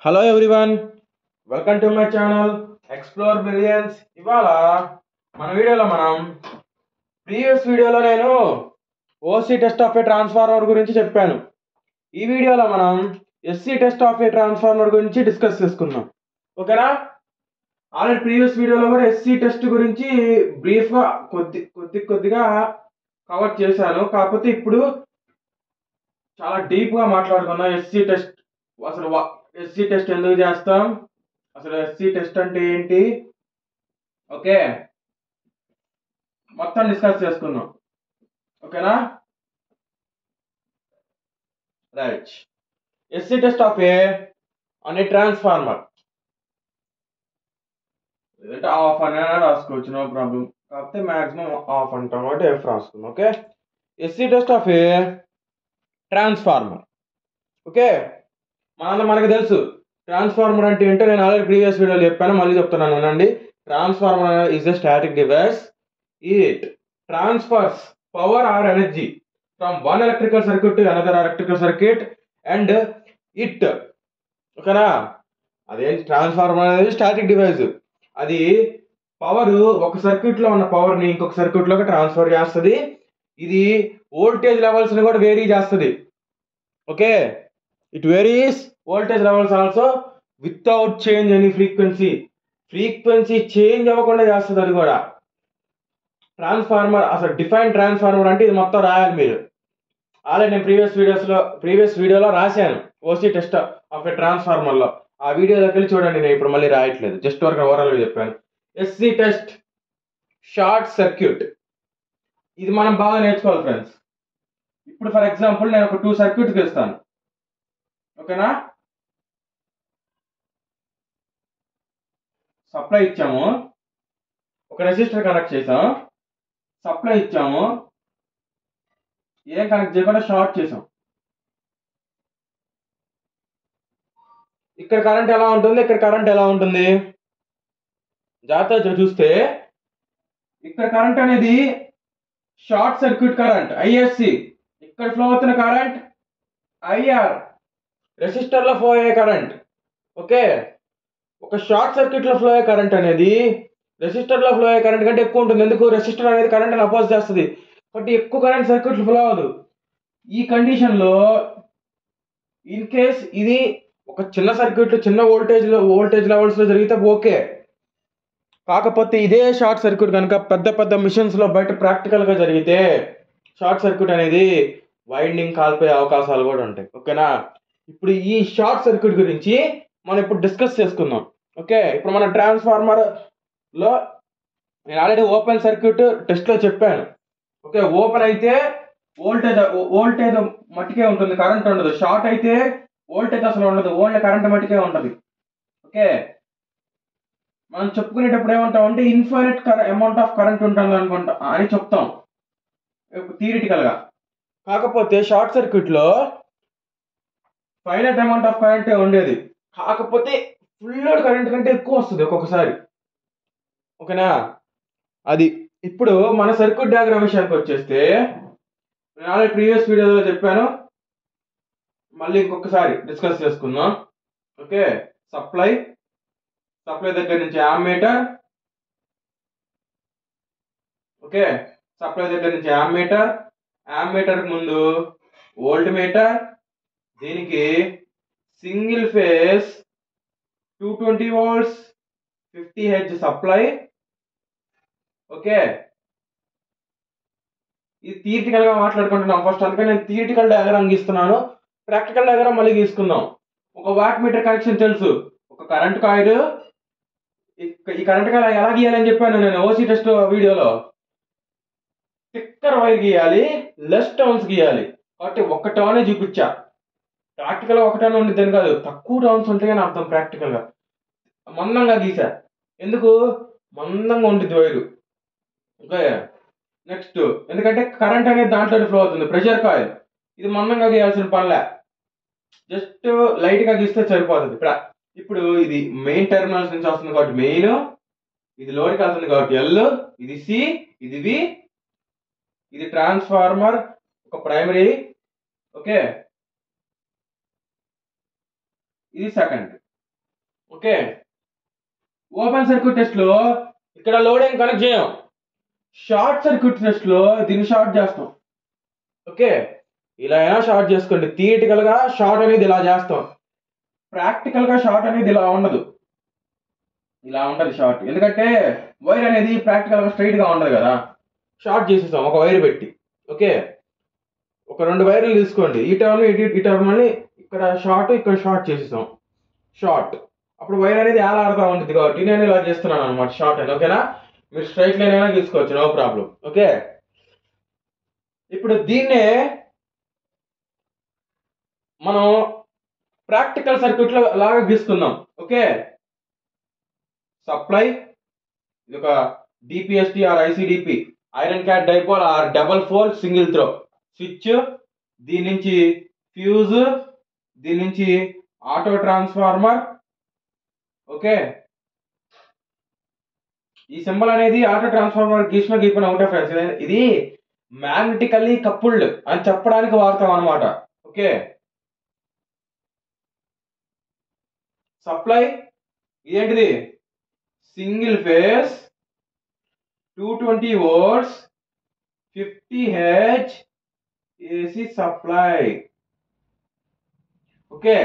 Hello everyone, welcome to my channel explore brilliance. ఇవాళ మన వీడియోలో మనం ప్రీవియస్ వీడియోలో నేను OC test of A transformer గురించి చెప్పాను. ఈ వీడియోలో మనం SC test of A transformer గురించి డిస్కస్ చేసుకుందాం. ఓకేనా? ఆల్రెడీ ప్రీవియస్ వీడియోలో కూడా ఎస్సీ టెస్ట్ గురించి బ్రీఫ్గా కొద్దిగా కవర్ చేశాను. కాకపోతే ఇప్పుడు చాలా డీప్గా మాట్లాడుకుందాం. ఎస్సీ టెస్ట్ అసలు ఎస్సీ టెస్ట్ ఎందుకు చేస్తాం, అసలు ఎస్సీ టెస్ట్ అంటే ఏంటి, ఓకే, మొత్తం డిస్కస్ చేసుకుందాం. ఓకేనా? Right. SC test of A అనే ట్రాన్స్ఫార్మర్ లేదంటే ఆఫ్ అని రాసుకోవచ్చు, నో ప్రాబ్లం. కాకపోతే మ్యాక్సిమం ఆఫ్ అంటాం కాబట్టి ఎఫ్ రాసుకుందాం. Okay, SC test of A transformer. Okay, మనకు తెలుసు ట్రాన్స్ఫార్మర్ అంటే ఏంటో నేను ఆల్రెడీ ప్రీవియస్ వీడియోలో చెప్పాను, మళ్ళీ చెప్తున్నాను వినండి. Transformer is a static device. It transfers power or energy from one electrical circuit to another electrical circuit and it. ఓకేనా? అదేంటి ట్రాన్స్ఫార్మర్ అనేది స్టాటిక్ డివైస్. అది పవర్ ఒక సర్క్యూట్ లో ఉన్న పవర్ ని ఇంకొక సర్క్యూట్ లోకి ట్రాన్స్ఫర్ చేస్తుంది. ఇది వోల్టేజ్ లెవెల్స్ ని కూడా వేరీ చేస్తుంది. Okay, it varies voltage levels also without change any frequency change అవ్వకుండా చేస్తుంది. అది కూడా ట్రాన్స్ఫార్మర్, అసలు డిఫైన్ ట్రాన్స్ఫార్మర్ అంటే ఇది మొత్తం రాయాలి మీరు. ఆల్రెడీ నేను ప్రీవియస్ వీడియోలో రాశాను OC test of A transformer లో. ఆ వీడియో దగ్గర చూడండి, నేను ఇప్పుడు మళ్ళీ రాయట్లేదు, జస్ట్ వరకు ఓవరాల్ గా చెప్పాను. ఎస్సీ టెస్ట్ షార్ట్ సర్క్యూట్, ఇది మనం బాగా నేర్చుకోవాలి ఫ్రెండ్స్. ఇప్పుడు ఫర్ ఎగ్జాంపుల్ నేను ఒక 2 సర్క్యూట్ తీస్తాను. ఓకేనా? సప్లై ఇచ్చాము, ఒక రెసిస్టర్ కనెక్ట్ చేసాం, సప్లై ఇచ్చాము, ఏం కనెక్ట్ చేయకుండా షార్ట్ చేసాం. ఇక్కడ కరెంట్ ఎలా ఉంటుంది, ఇక్కడ కరెంట్ ఎలా ఉంటుంది, జాగ్రత్తగా చూస్తే ఇక్కడ కరెంట్ అనేది షార్ట్ సర్క్యూట్ కరెంట్ ఐఎస్సి, ఇక్కడ ఫ్లో అవుతున్న కరెంట్ ఐఆర్, రెసిస్టర్ లో ఫ్లో అయ్యే కరెంట్. ఓకే, ఒక షార్ట్ సర్క్యూట్ లో ఫ్లో అయ్యే కరెంట్ అనేది రెసిస్టర్ లో ఫ్లో అయ్యే కరెంట్ కంటే ఎక్కువ ఉంటుంది. ఎందుకు? రెసిస్టర్ అనేది కరెంట్ అని అపోజ్ చేస్తుంది కాబట్టి ఎక్కువ కరెంట్ సర్క్యూట్ ఫ్లో అవ్వదు. ఈ కండిషన్ లో ఇన్ కేస్ ఇది ఒక చిన్న సర్క్యూట్ లో చిన్న వోల్టేజ్ లెవెల్స్ లో జరిగితే ఓకే. కాకపోతే ఇదే షార్ట్ సర్క్యూట్ కనుక పెద్ద మిషన్స్ లో బయట ప్రాక్టికల్ గా జరిగితే షార్ట్ సర్క్యూట్ అనేది వైండింగ్ కాలిపోయే అవకాశాలు కూడా ఉంటాయి. ఓకేనా? ఇప్పుడు ఈ షార్ట్ సర్క్యూట్ గురించి మనం ఇప్పుడు డిస్కస్ చేసుకుందాం. ఓకే, ఇప్పుడు మన ట్రాన్స్ఫార్మర్ లో నేను ఆల్రెడీ ఓపెన్ సర్క్యూట్ టెస్ట్ లో చెప్పాను. ఓకే, ఓపెన్ అయితే వోల్టేజ్ మట్టికే ఉంటుంది, కరెంట్ ఉండదు. షార్ట్ అయితే వోల్టేజ్ అసలు ఉండదు, ఓన్లీ కరెంట్ మట్టికే ఉంటుంది. ఓకే, మనం చెప్పుకునేటప్పుడు ఏమంటాం అంటే ఇన్ఫైనైట్ అమౌంట్ ఆఫ్ కరెంట్ ఉంటుంది అనుకుంటా అని చెప్తాం థియరిటికల్ గా. కాకపోతే షార్ట్ సర్క్యూట్ లో ఫైనైట్ అమౌంట్ ఆఫ్ కరెంటే ఉండేది, కాకపోతే ఫుల్ లోడ్ కరెంట్ కంటే ఎక్కువ వస్తుంది ఒక్కొక్కసారి. ఓకేనా? అది ఇప్పుడు మన సర్క్యూట్ డయాగ్రామ్ విషయానికి వచ్చేస్తే నేను ఆల్రెడీ ప్రీవియస్ వీడియోలో చెప్పాను, మళ్ళీ ఇంకొకసారి డిస్కస్ చేసుకుందాం. ఓకే, సప్లై దగ్గర నుంచి అమ్మీటర్. ఓకే, సప్లై దగ్గర నుంచి అమ్మీటర్ ముందు వోల్ట్ మీటర్, దీనికి single phase 220 volts 50 Hz supply. Okay, ఇది థియరిటికల్ గా మాట్లాడుకుంటున్నాం ఫస్ట్, అందుకని నేను థియరిటికల్ డయాగ్రామ్ గీస్తున్నాను. ప్రాక్టికల్ డయాగ్రామ్ మళ్ళీ గీసుకుందాం. ఒక వాట్ మీటర్ కనెక్షన్ తెలుసు, ఒక కరెంట్ కాయిల్. ఈ కరెంట్ కాయిల్ ఎలా గీయాలని చెప్పాను నేను ఓసీ టెస్ట్ వీడియోలో. థిక్కర్ వైర్ గీయాలి, లెస్ టర్న్స్ గీయాలి. కాబట్టి ఒక టర్నే చూపించా, ప్రాక్టికల్ గా ఒక టర్న్ ఉండిద్దని కాదు, తక్కువ టర్న్స్ ఉంటాయి అని అర్థం. ప్రాక్టికల్ గా మందంగా గీసా, ఎందుకు? మందంగా ఉండిద్ది వైరు. ఓకే, నెక్స్ట్ ఎందుకంటే కరెంట్ అనేది దాంట్లో ఫ్లో అవుతుంది, ప్రెషర్ కాయిల్. ఇది మందంగా గీయాల్సిన పనిలే, జస్ట్ లైట్ గా గీస్తే సరిపోతుంది. ఇప్పుడు ఇది మెయిన్ టెర్మినల్స్ నుంచి వస్తుంది కాబట్టి మెయిన్, ఇది లోడ్కి వెళ్తుంది కాబట్టి ఎల్, ఇది సి, ఇది వి, ఇది ట్రాన్స్ఫార్మర్ ఒక ప్రైమరీ. ఓకే, ఇది secondary. Okay, open circuit test లో ఇక్కడ లోడ్ ఏం కనెక్ట్ చేయం. షార్ట్ సర్క్యూట్ టెస్ట్ లో దీన్ని షార్ట్ చేస్తాం. ఓకే, ఇలా అయినా షార్ట్ చేసుకోండి. థియరిటికల్ గా షార్ట్ అనేది ఇలా చేస్తాం, ప్రాక్టికల్ గా షార్ట్ అనేది ఇలా ఉండదు. ఇలా ఉండదు షార్ట్, ఎందుకంటే వైర్ అనేది ప్రాక్టికల్ గా స్ట్రైట్ గా ఉండదు కదా. షార్ట్ చేసేస్తాం ఒక వైర్ పెట్టి. ఓకే, ఒక 2 వైర్లు తీసుకోండి, ఈ టర్మ్ ఇక్కడ షార్ట్ చేసేసాం. షార్ట్ అప్పుడు వైర్ అనేది ఎలా ఆడుతూ ఉంటుంది కాబట్టి నేను ఇలా చేస్తున్నాను అనమాట షార్ట్ అని. ఓకేనా, మీరు స్ట్రైట్ లైన్ అయినా తీసుకోవచ్చు, నో ప్రాబ్లం. ఓకే, ఇప్పుడు దీన్నే మనం ప్రాక్టికల్ సర్క్యూట్ లో లాగా గీసుకుందాం. ఓకే, సప్లై ఇది ఒక DPST or ICDP, iron clad dipole or double pole single throw switch, దీని నుంచి ఫ్యూజ్, దీని నుంచి ఆటో ట్రాన్స్ఫార్మర్. ఓకే, ఈ సింబల్ అనేది ఆటో ట్రాన్స్ఫార్మర్ గీసిన ఒకటే ఫ్రెండ్స్, ఇది మ్యాగ్నెటికల్లీ కపుల్డ్ అని చెప్పడానికి వాడతాం అనమాట. ఓకే, సప్లై ఇదేంటిది, single phase 220 volts 50 Hz AC supply. Okay,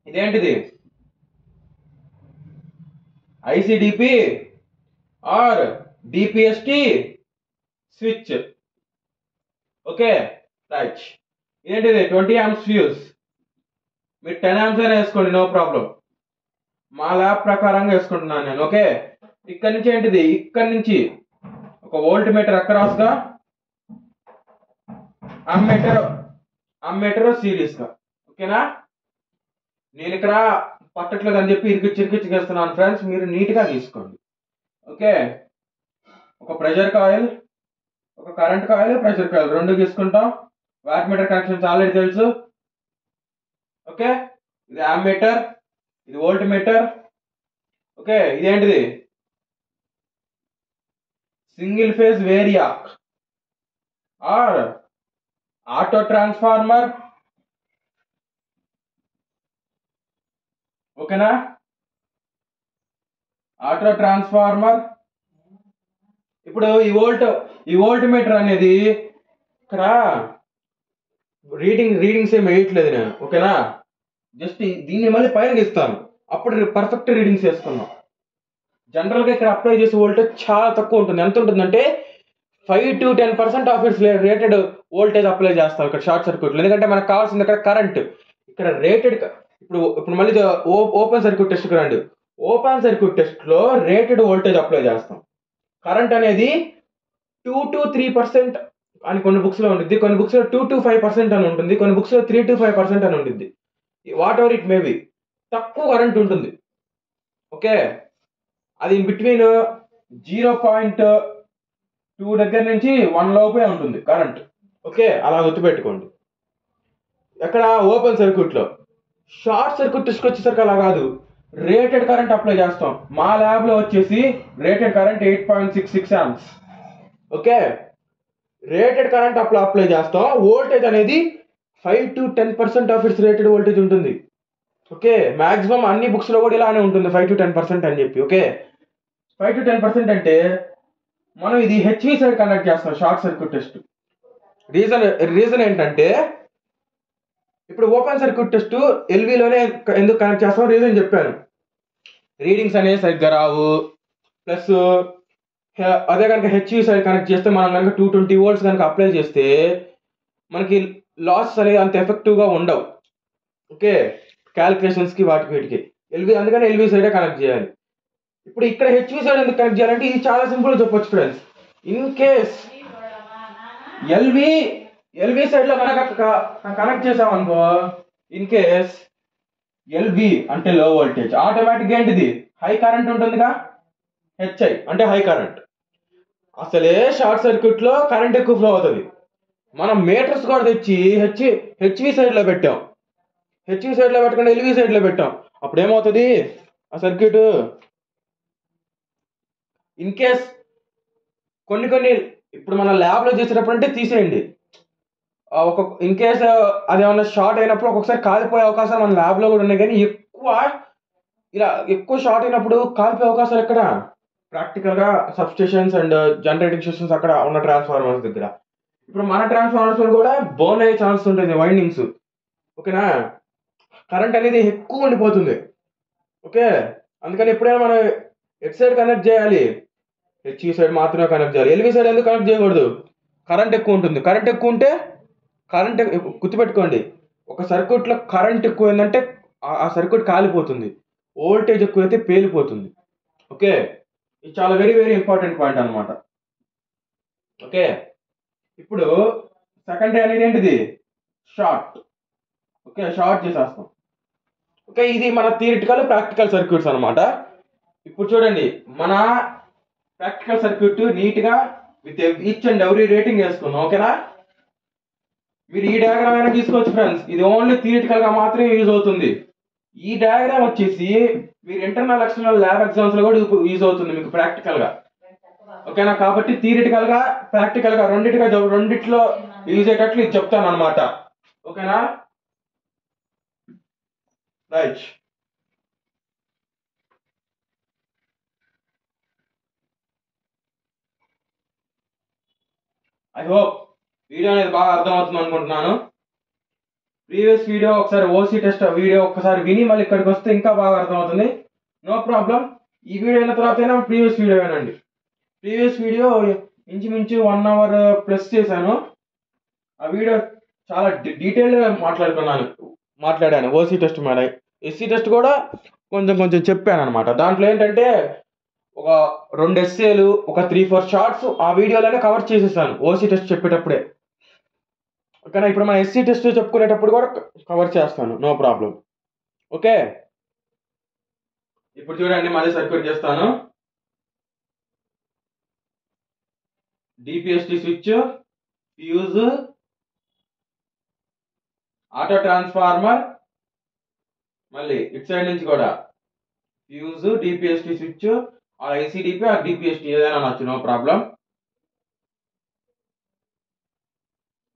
ఇదేంటిది, ICDP or DPST switch. Okay right, ఇదేంటిది 20 amps ఫ్యూజ్. మీరు 10 amps అయినా వేసుకోండి, నో ప్రాబ్లం. మా ల్యాబ్ ప్రకారంగా వేసుకుంటున్నాను నేను. ఓకే, ఇక్కడ నుంచి ఏంటిది, ఇక్కడ నుంచి ఒక వోల్ట్ మీటర్ అక్రాస్ గా, అమ్మీటర్ సిరీస్ గా. ఓకేనా, నేను ఇక్కడ పట్టట్లేదు అని చెప్పి ఇరికిచ్చి వేస్తున్నాను ఫ్రెండ్స్, మీరు నీట్ గా తీసుకోండి. ఓకే, ఒక ప్రెషర్ కాయిల్, ఒక కరెంట్ కాయిల్, ప్రెషర్ కాయిల్ 2 తీసుకుంటాం. వాట్ మీటర్ కనెక్షన్స్ ఆల్రెడీ తెలుసు. ఓకే, ఇది అమ్మీటర్, ఇది వోల్ట్ మీటర్. ఓకే, ఇదేంటిది, single phase variac or auto transformer. ఓకేనా, ఆటో ట్రాన్స్ఫార్మర్. ఇప్పుడు ఈ వోల్ట్ మీటర్ అనేది ఇక్కడ రీడింగ్స్ ఏమి వేయట్లేదు నేను. ఓకేనా, జస్ట్ దీన్ని మళ్ళీ పైన ఇస్తాను, అప్పుడు పర్ఫెక్ట్ రీడింగ్స్ వేసుకున్నాం. జనరల్ గా ఇక్కడ అప్లై చేసే వోల్టేజ్ చాలా తక్కువ ఉంటుంది. ఎంత ఉంటుందంటే 5 to 10% of its rated voltage apply చేస్తాం ఇక్కడ షార్ట్ సర్క్యూట్ లో. ఎందుకంటే మనకు కావాల్సింది ఇక్కడ కరెంట్, ఇక్కడ రేటెడ్. ఇప్పుడు మళ్ళీ ఓపెన్ సర్క్యూట్ టెస్ట్ రండి. ఓపెన్ సర్క్యూట్ టెస్ట్ లో రేటెడ్ వోల్టేజ్ అప్లై చేస్తాం. కరెంట్ అనేది 2 to 3% అని కొన్ని బుక్స్ లో ఉంటుంది, కొన్ని బుక్స్ లో 2 to 5% అని ఉంటుంది, కొన్ని బుక్స్ లో 3 to 5% అని ఉంటుంది. What ever it may be, తక్కువ కరెంట్ ఉంటుంది. ఓకే, అది బిట్వీన్ 0.2 దగ్గర నుంచి 1 లోపే ఉంటుంది కరెంట్. ఓకే, అలా గుర్తుపెట్టుకోండి. ఎక్కడ ఓపెన్ సర్క్యూట్ లో. షార్ట్ సర్క్యూట్ టెస్ట్ వచ్చేసరికి అలా కాదు, రేటెడ్ కరెంట్ అప్లై చేస్తాం. మా ల్యాబ్ లో వచ్చేసి rated current 8.66 amps. Okay, rated current apply చేస్తాం. వోల్టేజ్ అనేది 5 to 10% of its rated voltage ఉంటుంది. ఓకే, మాక్సిమం అన్ని బుక్స్ లో కూడా ఇలానే ఉంటుంది 5 to 10% అని చెప్పి. ఓకే, 5 to 10% అంటే మనం ఇది హెచ్వి సైడ్ కనెక్ట్ చేస్తాం షార్ట్ సర్క్యూట్ టెస్ట్. రీజన్ ఏంటంటే, ఇప్పుడు ఓపెన్ సర్క్యూట్ టెస్ట్ ఎల్వీలోనే ఎందుకు కనెక్ట్ చేస్తాం రీజన్ చెప్పాను. రీడింగ్స్ అనేవి సరిగ్గా రావు, ప్లస్ అదే కనుక హెచ్వి సైడ్ కనెక్ట్ చేస్తే మనం కనుక 220 volts కనుక అప్లై చేస్తే మనకి లాస్ అనేది అంత ఎఫెక్టివ్గా ఉండవు. ఓకే, క్యాలిక్యులేషన్స్కి వీటికి అందుకని ఎల్వి సైడే కనెక్ట్ చేయాలి. ఇప్పుడు ఇక్కడ హెచ్వి సైడ్ ఎందుకు కనెక్ట్ చేయాలంటే ఇది చాలా సింపుల్గా చెప్పొచ్చు friends. In case LV side లో కనుక కనెక్ట్ చేసామనుకో, ఇన్ కేస్ ఎల్వి అంటే లో వోల్టేజ్, ఆటోమేటిక్ ఏంటిది హై కరెంట్ ఉంటుందిగా, హెచ్ఐ అంటే హై కరెంట్. అసలే షార్ట్ సర్క్యూట్ లో కరెంట్ ఎక్కువ ఫ్లో అవుతుంది. మనం మీటర్స్ కూడా తెచ్చి హెచ్వి సైడ్ లో పెట్టాం, హెచ్వి సైడ్ లో పెట్టకుండా ఎల్వి సైడ్ లో పెట్టాం. అప్పుడు ఏమవుతుంది ఆ సర్క్యూట్, ఇన్ కేస్ కొన్ని ఇప్పుడు మన ల్యాబ్ లో చేసేటప్పుడు అంటే తీసేయండి, ఇన్ కేస్ అది ఏమన్నా షార్ట్ అయినప్పుడు ఒక్కొక్కసారి కాలిపోయే అవకాశాలు మన ల్యాబ్ లో కూడా ఉన్నాయి. కానీ ఇలా ఎక్కువ షార్ట్ అయినప్పుడు కాల్పే అవకాశాలు ఎక్కడ? ప్రాక్టికల్గా సబ్స్టేషన్స్ అండ్ జనరేటింగ్ స్టేషన్స్ అక్కడ ఉన్న ట్రాన్స్ఫార్మర్స్ దగ్గర. ఇప్పుడు మన ట్రాన్స్ఫార్మర్స్ కూడా బర్న్ అయ్యే ఛాన్స్ ఉంటుంది వైండింగ్స్. ఓకేనా, కరెంట్ అనేది ఎక్కువ ఉండిపోతుంది. ఓకే, అందుకని ఎప్పుడైనా మనం ఎట్ సైడ్ కనెక్ట్ చేయాలి, హెచ్ఈ సైడ్ మాత్రమే కనెక్ట్ చేయాలి. ఎల్వి సైడ్ ఎందుకు కనెక్ట్ చేయకూడదు? కరెంట్ ఎక్కువ ఉంటుంది. కరెంట్ ఎక్కువ ఉంటే గుర్తుపెట్టుకోండి, ఒక సర్క్యూట్లో కరెంట్ ఎక్కువ ఏంటంటే ఆ సర్క్యూట్ కాలిపోతుంది, వోల్టేజ్ ఎక్కువైతే పేలిపోతుంది. ఓకే, ఇది చాలా వెరీ వెరీ ఇంపార్టెంట్ పాయింట్ అనమాట. ఓకే, ఇప్పుడు సెకండరీ అనేది ఏంటిది? షార్ట్. ఓకే, షార్ట్ చేసేస్తాం. ఓకే, ఇది మన థియరిటికల్ ప్రాక్టికల్ సర్క్యూట్స్ అనమాట. ఇప్పుడు చూడండి, మన ప్రాక్టికల్ సర్క్యూట్ నీట్గా with each and every rating వేసుకున్నాం. ఓకేనా, మీరు ఈ డయాగ్రామ్ అయినా తీసుకోవచ్చు ఫ్రెండ్స్, ఇది ఓన్లీ థియరిటికల్ గా మాత్రమే యూజ్ అవుతుంది. ఈ డయాగ్రామ్ వచ్చేసి మీరు ఇంటర్నల్ ఎక్స్టర్నల్ ల్యాబ్ ఎగ్జామ్స్ లో కూడా యూజ్ అవుతుంది మీకు ప్రాక్టికల్ గా. ఓకేనా, కాబట్టి థియరిటికల్ గా ప్రాక్టికల్ గా రెండిట్లో యూజ్ అయ్యేటట్లు ఇది చెప్తాను అనమాట. ఓకేనా, రైట్. ఐ హోప్ వీడియో అనేది బాగా అర్థమవుతుంది అనుకుంటున్నాను. ప్రీవియస్ వీడియో ఒకసారి ఓసీ టెస్ట్ వీడియో ఒకసారి విని మళ్ళీ ఇక్కడికి వస్తే ఇంకా బాగా అర్థమవుతుంది. నో ప్రాబ్లం, ఈ వీడియో అయిన తర్వాత అయినా ప్రీవియస్ వీడియో వినండి. ప్రీవియస్ వీడియో ఇంచుమించు 1 hour ప్లస్ చేశాను. ఆ వీడియో చాలా డీటెయిల్గా మాట్లాడాను ఓసీ టెస్ట్ మీద. ఎస్సీ టెస్ట్ కూడా కొంచెం చెప్పాను అనమాట. దాంట్లో ఏంటంటే ఒక 2 ఎస్ఏలు, ఒక 3-4 షార్ట్స్ ఆ వీడియోలోనే కవర్ చేసేసాను ఓసీ టెస్ట్ చెప్పేటప్పుడే. ఓకేనా, ఇప్పుడు మన ఎస్సీ టెస్ట్ చెప్పుకునేటప్పుడు కూడా కవర్ చేస్తాను, నో ప్రాబ్లం. ఓకే, ఇప్పుడు చూడండి, మళ్ళీ సర్క్యూట్ చేస్తాను. డిపిఎస్టి స్విచ్, ఫ్యూజ్, ఆటో ట్రాన్స్ఫార్మర్, మళ్ళీ ఇటు సైడ్ నుంచి కూడా ఫ్యూజ్, డిపిఎస్టి స్విచ్, ఆ ఐసిడిపి ఆ డిపిఎస్టి ఏదైనా నచ్చు, నో ప్రాబ్లం.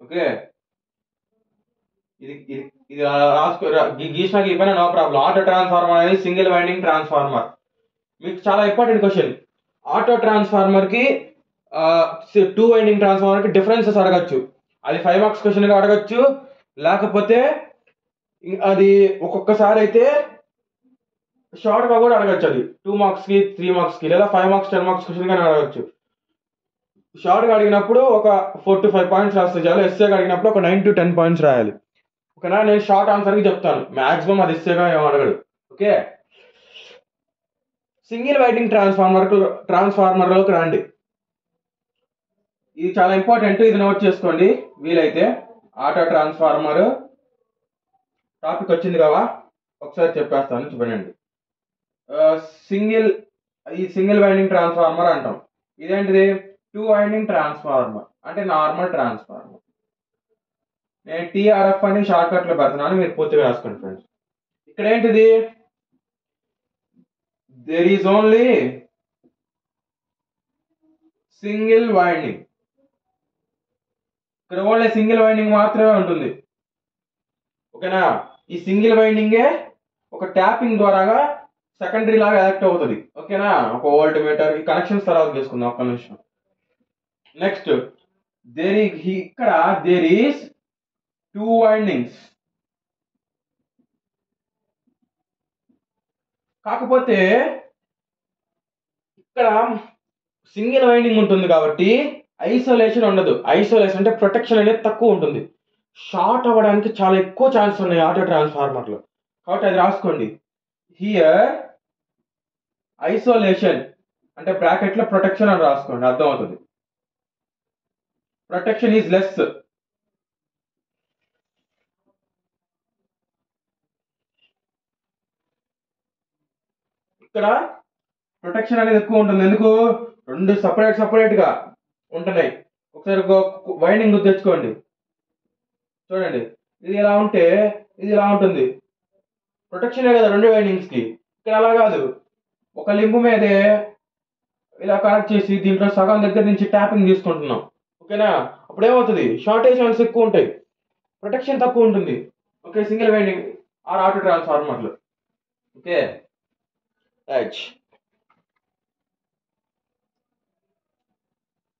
ఓకే, ఇది రాసుకో, గీసిన గీపైనా నో ప్రాబ్లం. ఆటో ట్రాన్స్ఫార్మర్ అనేది సింగిల్ వైండింగ్ ట్రాన్స్ఫార్మర్. మీకు చాలా ఇంపార్టెంట్ క్వశ్చన్. ఆటో ట్రాన్స్ఫార్మర్ కి 2 వైండింగ్ ట్రాన్స్ఫార్మర్ కి డిఫరెన్సెస్ అడగచ్చు. అది 5 మార్క్స్ క్వశ్చన్ గా అడగచ్చు, లేకపోతే అది ఒక్కొక్కసారి అయితే షార్ట్ గా కూడా అడగచ్చు. అది 2 మార్క్స్ కి, 3 మార్క్స్ కి, లేదా 5 మార్క్స్ 10 మార్క్స్ క్వశ్చన్ గానే అడగచ్చు. షార్ట్ గా అడిగినప్పుడు ఒక 4 to 5 పాయింట్స్ రాస్తే చాలు. ఎస్ఏగా అడిగినప్పుడు ఒక 9 to 10 పాయింట్స్ రాయాలి. ఓకేనా, నేను షార్ట్ ఆన్సర్ కి చెప్తాను, మాక్సిమం అది ఎస్ఏగా ఏం అడగడు. ఓకే, సింగిల్ వైండింగ్ ట్రాన్స్ఫార్మర్లోకి రండి. ఇది చాలా ఇంపార్టెంట్, ఇది నోట్ చేసుకోండి వీలైతే. ఆటో ట్రాన్స్ఫార్మర్ టాపిక్ వచ్చింది కదా, ఒకసారి చెప్పేస్తాను, చూడండి. సింగిల్ వైండింగ్ ట్రాన్స్ఫార్మర్ అంటాం. ఇదేంటిది? 2 వైండింగ్ ట్రాన్స్ఫార్మర్ అంటే నార్మల్ ట్రాన్స్ఫార్మర్. నేను టీఆర్ఎఫ్ అని షార్ట్ కట్ లో పెడుతున్నాను, మీరు పూర్తిగా రాసుకోండి ఫ్రెండ్స్. ఇక్కడ ఏంటిది? There is only single winding. ఇక్కడ ఓన్లీ సింగిల్ వైండింగ్ మాత్రమే ఉంటుంది. ఓకేనా, ఈ సింగిల్ వైండింగే ఒక ట్యాపింగ్ ద్వారా సెకండరీ లాగా యాక్ట్ అవుతుంది. ఓకేనా, ఒక వోల్ట్ మీటర్. ఈ కనెక్షన్స్ తర్వాత తీసుకుందాం, ఒక్క నిమిషం. నెక్స్ట్, ఇక్కడ దేర్ ఈస్ 2 వైండింగ్స్. కాకపోతే ఇక్కడ సింగిల్ వైండింగ్ ఉంటుంది కాబట్టి ఐసోలేషన్ ఉండదు. ఐసోలేషన్ అంటే ప్రొటెక్షన్ అనేది తక్కువ ఉంటుంది. షార్ట్ అవ్వడానికి చాలా ఎక్కువ ఛాన్స్ ఉన్నాయి ఆటో ట్రాన్స్ఫార్మర్లో, కాబట్టి అది రాసుకోండి. హియర్ ఐసోలేషన్ అంటే బ్రాకెట్ లో ప్రొటెక్షన్ అని రాసుకోండి, అర్థమవుతుంది. Protection is less. ఇక్కడ ప్రొటెక్షన్ అనేది ఎక్కువ ఉంటుంది. ఎందుకు? 2 సపరేట్ గా ఉంటున్నాయి. ఒకసారి వైండింగ్ తెచ్చుకోండి, చూడండి. ఇది ఎలా ఉంటే ఇది ఇలా ఉంటుంది. ప్రొటెక్షనే కదా 2 వైండింగ్స్ కి. ఇక్కడ అలా కాదు, ఒక లింబు మీదే ఇలా కనెక్ట్ చేసి దీంట్లో సగం దగ్గర నుంచి ట్యాపింగ్ తీసుకుంటున్నాం. ఓకేనా, అప్పుడు ఏమవుతుంది? షార్టేజ్ ఛాన్స్ ఎక్కువ ఉంటాయి, ప్రొటెక్షన్ తక్కువ ఉంటుంది. ఓకే, సింగిల్ వైండింగ్ ఆటో ట్రాన్స్ఫార్మర్లు. Okay, H.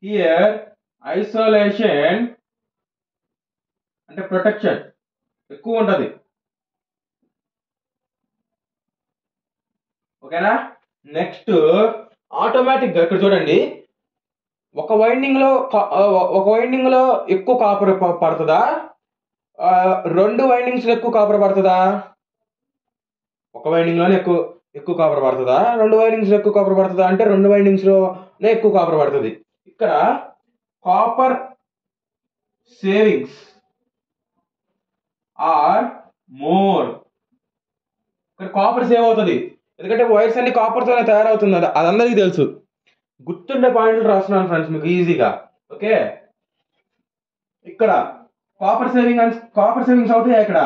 Here isolation అంటే ప్రొటెక్షన్ ఎక్కువ ఉంటది. ఓకేనా. నెక్స్ట్ ఆటోమేటిక్ గా ఇక్కడ చూడండి, ఒక వైండింగ్ లో ఎక్కువ కాపర్ పడుతుందా, రెండు వైండింగ్స్ లో ఎక్కువ కాపర్ పడుతుందా? ఒక వైండింగ్ లోనే ఎక్కువ ఎక్కువ కాపర్ పడుతుందా, రెండు వైండింగ్స్ లో ఎక్కువ కాపర్ పడుతుందా అంటే రెండు వైండింగ్స్ లోనే ఎక్కువ కాపర్ పడుతుంది. ఇక్కడ కాపర్ సేవింగ్స్ ఆర్ మోర్. ఇక్కడ కాపర్ సేవ్ అవుతుంది, ఎందుకంటే వైర్స్ అన్ని కాపర్ తోనే తయారవుతుంది, అది అందరికీ తెలుసు. గుర్తుండే పాయింట్లు రాస్తున్నాను ఫ్రెండ్స్ మీకు ఈజీగా. ఓకే, ఇక్కడ కాపర్ సేవింగ్స్ అవుతాయి. ఇక్కడ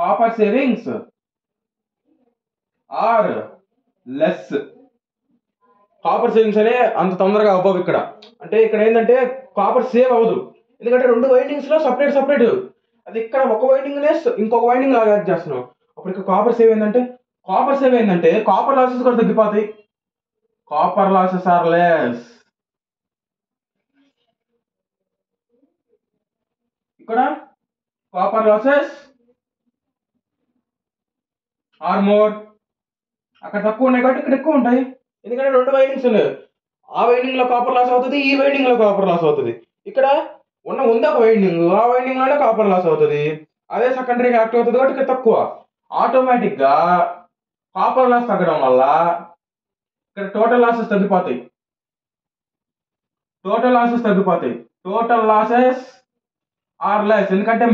copper savings are less. Copper savings అనే అంత తొందరగా అవ్వవు ఇక్కడ. అంటే ఇక్కడ ఏంటంటే కాపర్ సేవ్ అవ్వదు, ఎందుకంటే రెండు వైండింగ్స్ లో సపరేట్. అది ఇక్కడ ఒక వైండింగ్ ఇంకొక వైండింగ్ లాగా యాడ్ చేస్తున్నాం. అప్పుడు ఇక్కడ కాపర్ సేవ్ ఏంటంటే కాపర్ లాసెస్ కూడా తగ్గిపోతాయి. Copper losses are less. ఇక్కడ కాపర్ లాసెస్ ఆర్ మోర్. అక్కడ తక్కువ ఉన్నాయి కాబట్టి ఇక్కడ ఎక్కువ ఉంటాయి, ఎందుకంటే రెండు వైండింగ్స్ ఉన్నాయి. ఆ వైండింగ్ లో కాపర్ లాస్ అవుతుంది, ఈ వైండింగ్ లో కాపర్ లాస్ అవుతుంది. ఇక్కడ ఉంది ఒక వైండింగ్, ఆ వైండింగ్ లోనే కాపర్ లాస్ అవుతుంది, అదే సెకండరీ యాక్టివ్ అవుతుంది కాబట్టి ఇక్కడ తక్కువ. ఆటోమేటిక్ గా కాపర్ లాస్ తగ్గడం వల్ల ఇక్కడ టోటల్ లాసెస్ తగ్గిపోతాయి. టోటల్ లాసెస్ ఆర్ లెస్, ఎందుకంటే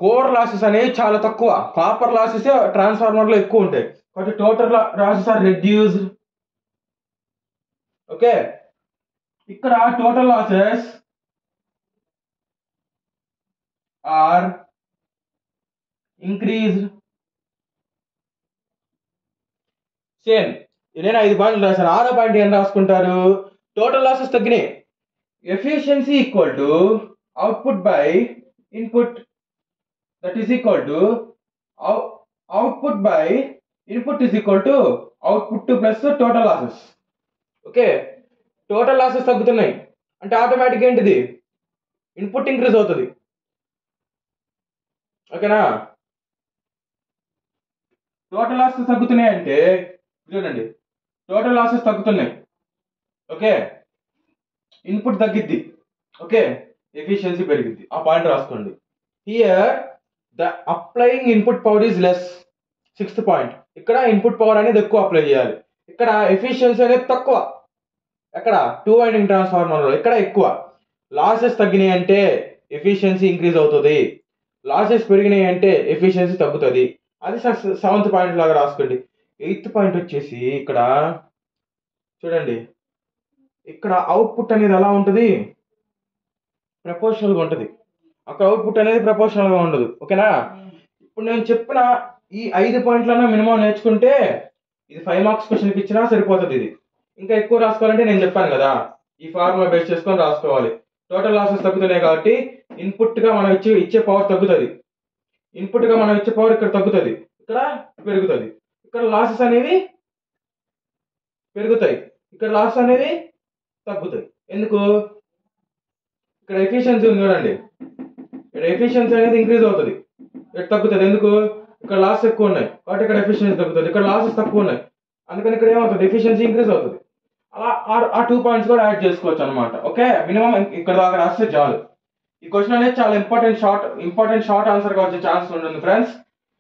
కోర్ లాసెస్ అనేవి చాలా తక్కువ, కాపర్ లాసెస్ ట్రాన్స్ఫార్మర్ లో ఎక్కువ ఉంటాయి కాబట్టి total losses are reduced. Okay, ఇక్కడ total losses are increased. Same, నేను 5 పాయింట్లు రాశాను. 6వ పాయింట్ ఏం రాసుకుంటారు? టోటల్ లాసెస్ తగ్గినాయి. Efficiency equal to output by input, that is equal to output by input is equal to output plus total losses. Okay, total losses తగ్గుతున్నాయి అంటే automatic ఏంటిది, ఇన్పుట్ ఇంక్రీజ్ అవుతుంది. ఓకేనా. టోటల్ లాసెస్ తగ్గుతున్నాయి అంటే చూడండి, టోటల్ లాసెస్ తగ్గుతున్నాయి. ఓకే, ఇన్పుట్ తగ్గిద్ది. ఓకే, ఎఫిషియన్సీ పెరిగిద్ది. ఆ పాయింట్ రాసుకోండి. Here the applying input power is less. 6th point, ఇక్కడ ఇన్పుట్ పవర్ అనేది ఎక్కువ అప్లై చేయాలి, ఇక్కడ ఎఫిషియన్సీ అనేది తక్కువ. ఎక్కడ 2 వైండింగ్ ట్రాన్స్ఫార్మర్ లో ఇక్కడ ఎక్కువ. లాసెస్ తగ్గినాయి అంటే ఎఫిషియన్సీ ఇంక్రీజ్ అవుతుంది, లాసెస్ పెరిగినాయి అంటే ఎఫిషియన్సీ తగ్గుతుంది. అది 7th పాయింట్ లాగా రాసుకోండి. 8th పాయింట్ వచ్చేసి ఇక్కడ చూడండి, ఇక్కడ అవుట్పుట్ అనేది ఎలా ఉంటుంది, ప్రపోర్షనల్ గా ఉంటుంది. అక్కడ అవుట్పుట్ అనేది ప్రపోర్షనల్ గా ఉండదు. ఓకేనా. ఇప్పుడు నేను చెప్పిన ఈ 5 పాయింట్లన్నా మినిమం నేర్చుకుంటే ఇది 5 మార్క్స్ క్వశ్చన్కి ఇచ్చినా సరిపోతుంది. ఇది ఇంకా ఎక్కువ రాసుకోవాలంటే నేను చెప్పాను కదా, ఈ ఫార్ములా బేస్ చేసుకొని రాసుకోవాలి. టోటల్ లాసెస్ తగ్గుతున్నాయి కాబట్టి ఇన్పుట్ గా మనం ఇచ్చే పవర్ తగ్గుతుంది. ఇన్పుట్ గా మనం ఇచ్చే పవర్ ఇక్కడ తగ్గుతుంది, ఇక్కడ పెరుగుతుంది. ఇక్కడ లాసెస్ అనేవి పెరుగుతాయి, ఇక్కడ లాస్ అనేవి తగ్గుతాయి. ఎందుకు? ఇక్కడ ఎఫిషియన్సీ ఉంది చూడండి, ఇక్కడ ఎఫిషియన్సీ అనేది ఇంక్రీజ్ అవుతుంది, ఇక్కడ తగ్గుతుంది. ఎందుకు? ఇక్కడ లాస్ ఎక్కువ ఉన్నాయి కాబట్టి ఇక్కడ ఎఫిషియన్సీ తగ్గుతుంది. ఇక్కడ లాసెస్ తక్కువ ఉన్నాయి అందుకని ఇక్కడ ఏమవుతుంది, ఎఫిషియన్సీ ఇంక్రీజ్ అవుతుంది. అలా ఆ 2 పాయింట్స్ కూడా యాడ్ చేసుకోవచ్చు అనమాట. ఓకే, మినిమం ఇక్కడ దాకా రాస్తే చాలు. ఈ క్వశ్చన్ అనేది చాలా ఇంపార్టెంట్ షార్ట్ ఆన్సర్ గా వచ్చే ఛాన్స్ ఉంటుంది ఫ్రెండ్స్.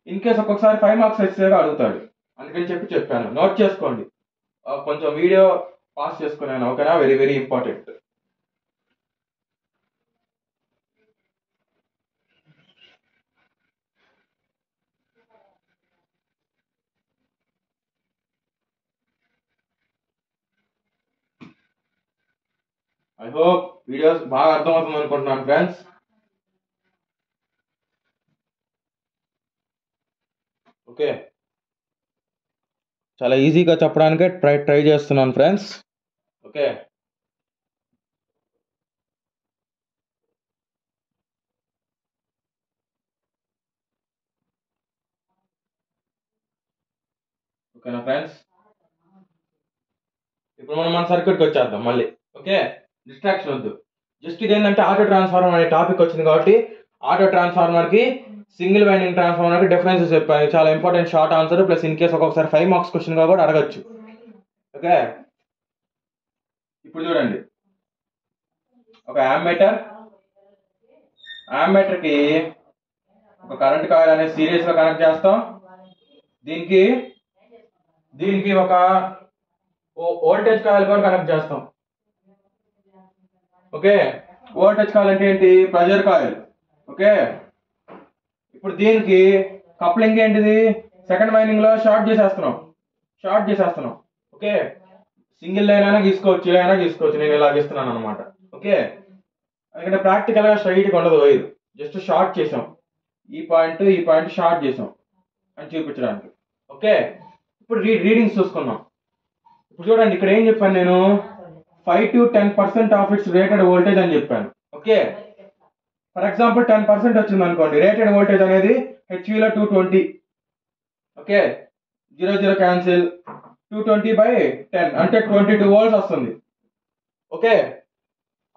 ఇన్ కేస్ ఒక్కొక్కసారి 5 మార్క్స్ వచ్చేగా అడుగుతాడు, అందుకని చెప్పాను. నోట్ చేసుకోండి, కొంచెం వీడియో పాస్ చేసుకున్నాను. ఓకేనా, very very important. I hope videos బాగా అర్థమవుతుంది అనుకుంటున్నాను ఫ్రెండ్స్. ఓకే, చాలా ఈజీగా చెప్పడానికే ట్రై చేస్తున్నాను ఫ్రెండ్స్. ఓకే, ఓకేనా ఫ్రెండ్స్? ఇప్పుడు మనం మన సర్క్యూట్కి వచ్చేద్దాం మళ్ళీ. ఓకే, డిస్ట్రాక్షన్ వద్దు. జస్ట్ ఇది ఏంటంటే ఆటో ట్రాన్స్ఫార్మర్ అనే టాపిక్ వచ్చింది కాబట్టి ఆటో ట్రాన్స్ఫార్మర్కి సింగిల్ వైండింగ్ ట్రాన్స్ఫార్మర్కి డిఫరెన్సెస్ చెప్పాను. చాలా important short answer, plus in case ఒక్కొక్కసారి 5 మార్క్స్ క్వశ్చన్గా కూడా అడగచ్చు. ఓకే, ఇప్పుడు చూడండి, ఒక కి ఒక కరెంట్ కాయిల్ అనేది సిరీస్ లో కనెక్ట్ చేస్తాం. దీనికి ఒక వోల్టేజ్ కాయిల్ కూడా కనెక్ట్ చేస్తాం. ఓకే, వోల్టేజ్ కాయిల్ అంటే ఏంటి? Pressure coil. ఓకే, ఇప్పుడు దీనికి కప్లింగ్ ఏంటిది? సెకండ్ వైండింగ్ లో షార్ట్ చేసేస్తున్నాం. ఓకే, సింగిల్ లైన్ అయినా గీసుకోవచ్చు, ఇలా అయినా గీసుకోవచ్చు. నేను ఇలా గీస్తున్నాను అనమాట. ఓకే, ఎందుకంటే ప్రాక్టికల్ గా స్ట్రైట్ గా ఉండదు వైర్, జస్ట్ షార్ట్ చేసాం. ఈ పాయింట్ షార్ట్ చేసాం అని చూపించడానికి. ఓకే, ఇప్పుడు రీడింగ్స్ చూసుకున్నాం. ఇప్పుడు చూడండి, ఇక్కడ ఏం చెప్పాను నేను? 5 to 10% of its rated voltage అని చెప్పాను. ఓకే, ఫర్ ఎగ్జాంపుల్ 10% వచ్చింది అనుకోండి. రేటెడ్ వోల్టేజ్ అనేది హెచ్విలో 220. ఓకే, 0 క్యాన్సిల్, 220/10 అంటే 22 వోల్ట్స్ వస్తుంది. ఓకే,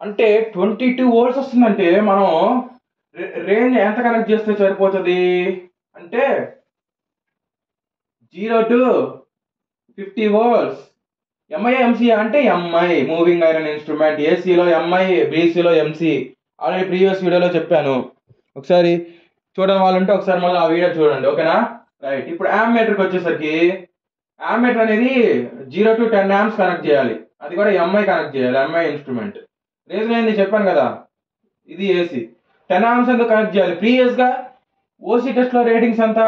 అంటే 22 వోల్ట్స్ వస్తుందంటే మనం రేంజ్ ఎంత కనెక్ట్ చేస్తే సరిపోతుంది అంటే 0 to 50 వోల్ట్స్. ఎంఐ ఎంసీ అంటే ఎంఐ మూవింగ్ ఐరన్ ఇన్స్ట్రుమెంట్, ఏసీలో ఎంఐ, బీసీలో ఎంసీ. ఆల్రెడీ ప్రీవియస్ వీడియోలో చెప్పాను. ఒకసారి చూడడం వాళ్ళంటే ఒకసారి మళ్ళీ ఆ వీడియో చూడండి. ఓకేనా? రైట్, ఇప్పుడు యామ్మీటర్కి వచ్చేసరికి యామ్మీటర్ అనేది 0 to 10 amps కనెక్ట్ చేయాలి. అది కూడా ఎంఐ కనెక్ట్ చేయాలి, ఎంఐ ఇన్స్ట్రుమెంట్. రీజన్ ఏంది చెప్పాను కదా, ఇది ఏసీ. 10 amps ఎందుకు కనెక్ట్ చేయాలి? ప్రీవియస్ గా ఓసీ టెస్ట్ లో రేటింగ్స్ ఎంత?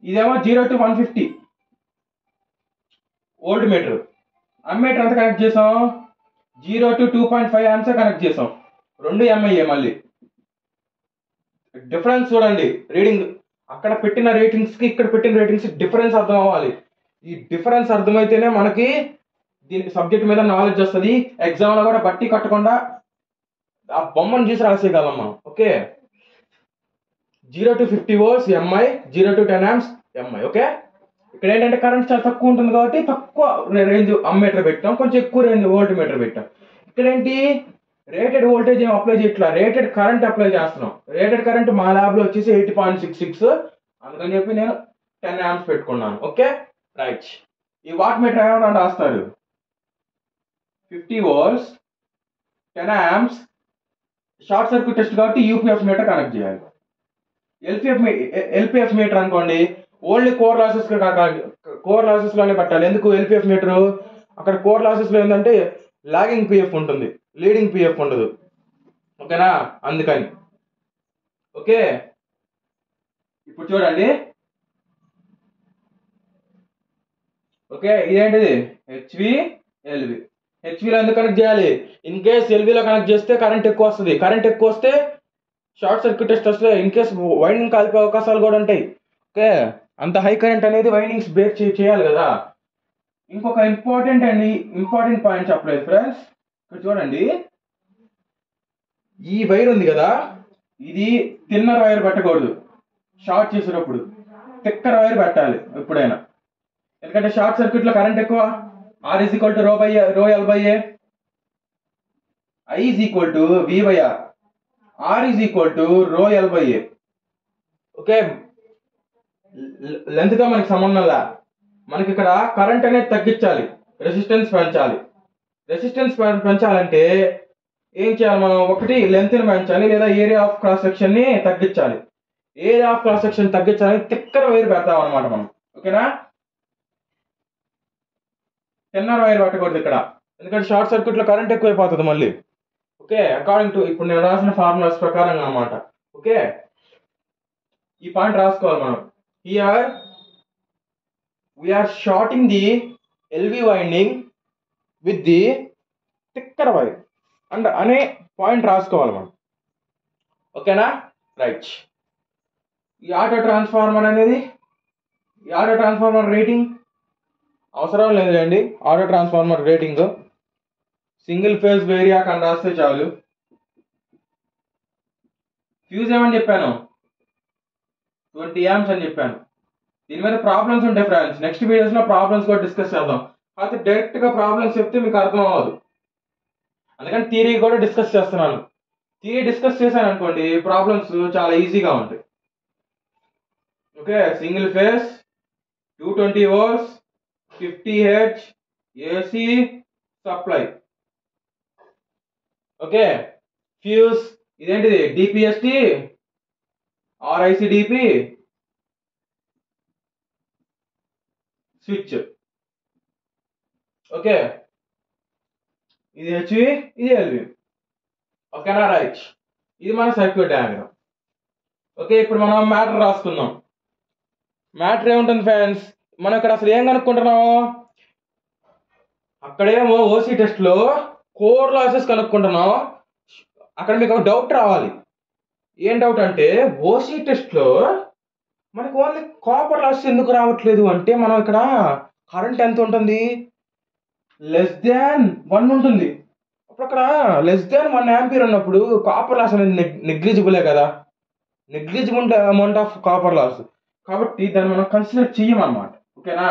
ఇదేమో 0 to 150 వోల్ట్ మీటర్. అమ్మీటర్ ఎంత కనెక్ట్ చేసాం? 0 to 2.5 amps కనెక్ట్ చేసాం. రెండు ఎంఐఏ. మళ్ళీ డిఫరెన్స్ చూడండి, రీడింగ్ అక్కడ పెట్టిన రేటింగ్స్ కి ఇక్కడ పెట్టిన రేటింగ్స్ డిఫరెన్స్ అర్థం అవ్వాలి. ఈ డిఫరెన్స్ అర్థమైతేనే మనకి దీనికి సబ్జెక్ట్ మీద నాలెడ్జ్ వస్తుంది. ఎగ్జామ్ లో కూడా బట్టి కట్టకుండా ఆ బొమ్మను చూసి రాసేయగలం మనం. Okay, 0 to 50 volts MI, 0 to 10 amps MI. Okay, ఇక్కడ ఏంటంటే కరెంట్ చాలా తక్కువ ఉంటుంది కాబట్టి తక్కువ రేంజ్ అమ్మీటర్ పెట్టాం, కొంచెం ఎక్కువ రేంజ్ వోల్ట్ మీటర్ పెట్టాం. ఇక్కడ ఏంటి? రేటెడ్ వోల్టేజ్ ఏం అప్లై చేయట్లా, రేటెడ్ కరెంట్ అప్లై చేస్తున్నాం. రేటెడ్ కరెంట్ మా ల్యాబ్ లో వచ్చేసి 8.66, అందుకని చెప్పి నేను 10 amps పెట్టుకున్నాను. Okay, right. ఈ వాట్ మీటర్ ఏమైనా రాస్తారు? 50 volts 10 amps short circuit test కాబట్టి యూపీఎఫ్ మీటర్ కనెక్ట్ చేయాలి. ఎల్పిఎఫ్ మీటర్ అనుకోండి, ఓన్లీ కోర్ లాసెస్ లోనే పెట్టాలి. ఎందుకు ఎల్పిఎఫ్ మీటర్? అక్కడ కోర్ లాసెస్ లో ఏంటంటే లాగింగ్ పిఎఫ్ ఉంటుంది, లీడింగ్ పిఎఫ్ ఉండదు. ఓకేనా? అందుకని. ఓకే, ఇప్పుడు చూడండి. ఓకే, ఇదేంటిది? HV LV. హెచ్విలో ఎందుకు కనెక్ట్ చేయాలి? ఇన్ కేస్ ఎల్విలో కనెక్ట్ చేస్తే కరెంట్ ఎక్కువ వస్తుంది. కరెంట్ ఎక్కువ వస్తే షార్ట్ సర్క్యూట్ టెస్ట్ వస్తే ఇన్ కేస్ వైండింగ్ కాలిపే అవకాశాలు కూడా ఉంటాయి. ఓకే, అంత హై కరెంట్ అనేది వైండింగ్స్ బ్రేక్ చేయాలి కదా. ఇంకొక ఇంపార్టెంట్ పాయింట్ చెప్పలేదు ఫ్రెండ్స్. ఇక్కడ చూడండి, ఈ వైర్ ఉంది కదా, ఇది తిన్నర్ వైర్ పెట్టకూడదు. షార్ట్ చేసేటప్పుడు థిక్కర్ వైర్ పెట్టాలి ఎప్పుడైనా. ఎందుకంటే షార్ట్ సర్క్యూట్ లో కరెంట్ ఎక్కువ. R is equal to rho L by A, I is equal to V by R, R is equal to rho L by A. Okay, length తో మనకి సంబంధంలా. మనకి ఇక్కడ కరెంట్ అనేది తగ్గించాలి, రెసిస్టెన్స్ పెంచాలి. రెసిస్టెన్స్ పెంచాలంటే ఏం చేయాలి మనం? ఒకటి లెంత్ ని పెంచాలి, లేదా ఏరియా ఆఫ్ క్రాస్ సెక్షన్ ని తగ్గించాలి. ఏరియా ఆఫ్ క్రాస్ సెక్షన్ తగ్గించాలని థిక్కర్ వైర్ పెడతాం అనమాట మనం. ఓకేనా? తిన్నర్ వైర్ పెట్టకూడదు ఇక్కడ, ఎందుకంటే షార్ట్ సర్క్యూట్ లో కరెంట్ ఎక్కువైపోతుంది మళ్ళీ. ఓకే, అకార్డింగ్ టు ఇప్పుడు నేను రాసిన ఫార్ములాస్ ప్రకారంగా అన్నమాట. ఓకే, ఈ పాయింట్ రాసుకోవాలి మనం. Here we're shorting the LV winding with the thicker wire and అనే పాయింట్ రాసుకోవాలి మనం. ఓకేనా? రైట్. ఈ ఆటో ట్రాన్స్ఫార్మర్ రేటింగ్ అవసరం లేదండి. Auto transformer rating single phase variac అని రాస్తే చాలు. ఫ్యూజ్ ఏమని చెప్పాను? 20 amps అని చెప్పాను. దీని మీద ప్రాబ్లమ్స్ ఉంటాయి ఫ్రెండ్స్. నెక్స్ట్ వీడియోస్లో ప్రాబ్లమ్స్ కూడా డిస్కస్ చేద్దాం. కాకపోతే డైరెక్ట్గా ప్రాబ్లమ్స్ చెప్తే మీకు అర్థం అవ్వదు, అందుకని థియరీ కూడా డిస్కస్ చేస్తున్నాను. థియరీ డిస్కస్ చేశాను అనుకోండి, ప్రాబ్లమ్స్ చాలా ఈజీగా ఉంటాయి. Okay, single phase 220 volts 50 Hz AC supply. Okay, fuse ఇదేంటిది డిపిఎస్టి ఆర్ఐసిడిపి స్విచ్. ఓకే, ఇది హెచ్వి ఇది ఎల్వి. ఓకేనా, రైట్. ఇది మన సర్క్యూట్ డయాగ్రామ్. ఓకే, ఇప్పుడు మనం మ్యాటర్ రాసుకుందాం. మ్యాటర్ ఏముంటుంది ఫ్రెండ్స్, మనం ఇక్కడ అసలు ఏం కనుక్కుంటున్నాము, అక్కడేమో ఓసీ టెస్ట్లో కోర్ లాసెస్ కనుక్కుంటున్నాం. అక్కడ మీకు ఒక డౌట్ రావాలి. ఏం డౌట్ అంటే, ఓసీ టెస్ట్లో మనకు ఓన్లీ కాపర్ లాసెస్ ఎందుకు రావట్లేదు అంటే, మనం ఇక్కడ కరెంట్ ఎంత ఉంటుంది, <1 ఉంటుంది. అప్పుడు అక్కడ <1 ఆంపియర్ ఉన్నప్పుడు కాపర్ లాస్ అనేది నెగ్లిజిబులే కదా, negligible amount of copper loss. కాబట్టి దాన్ని మనం కన్సిడర్ చెయ్యమన్నమాట. ఓకేనా,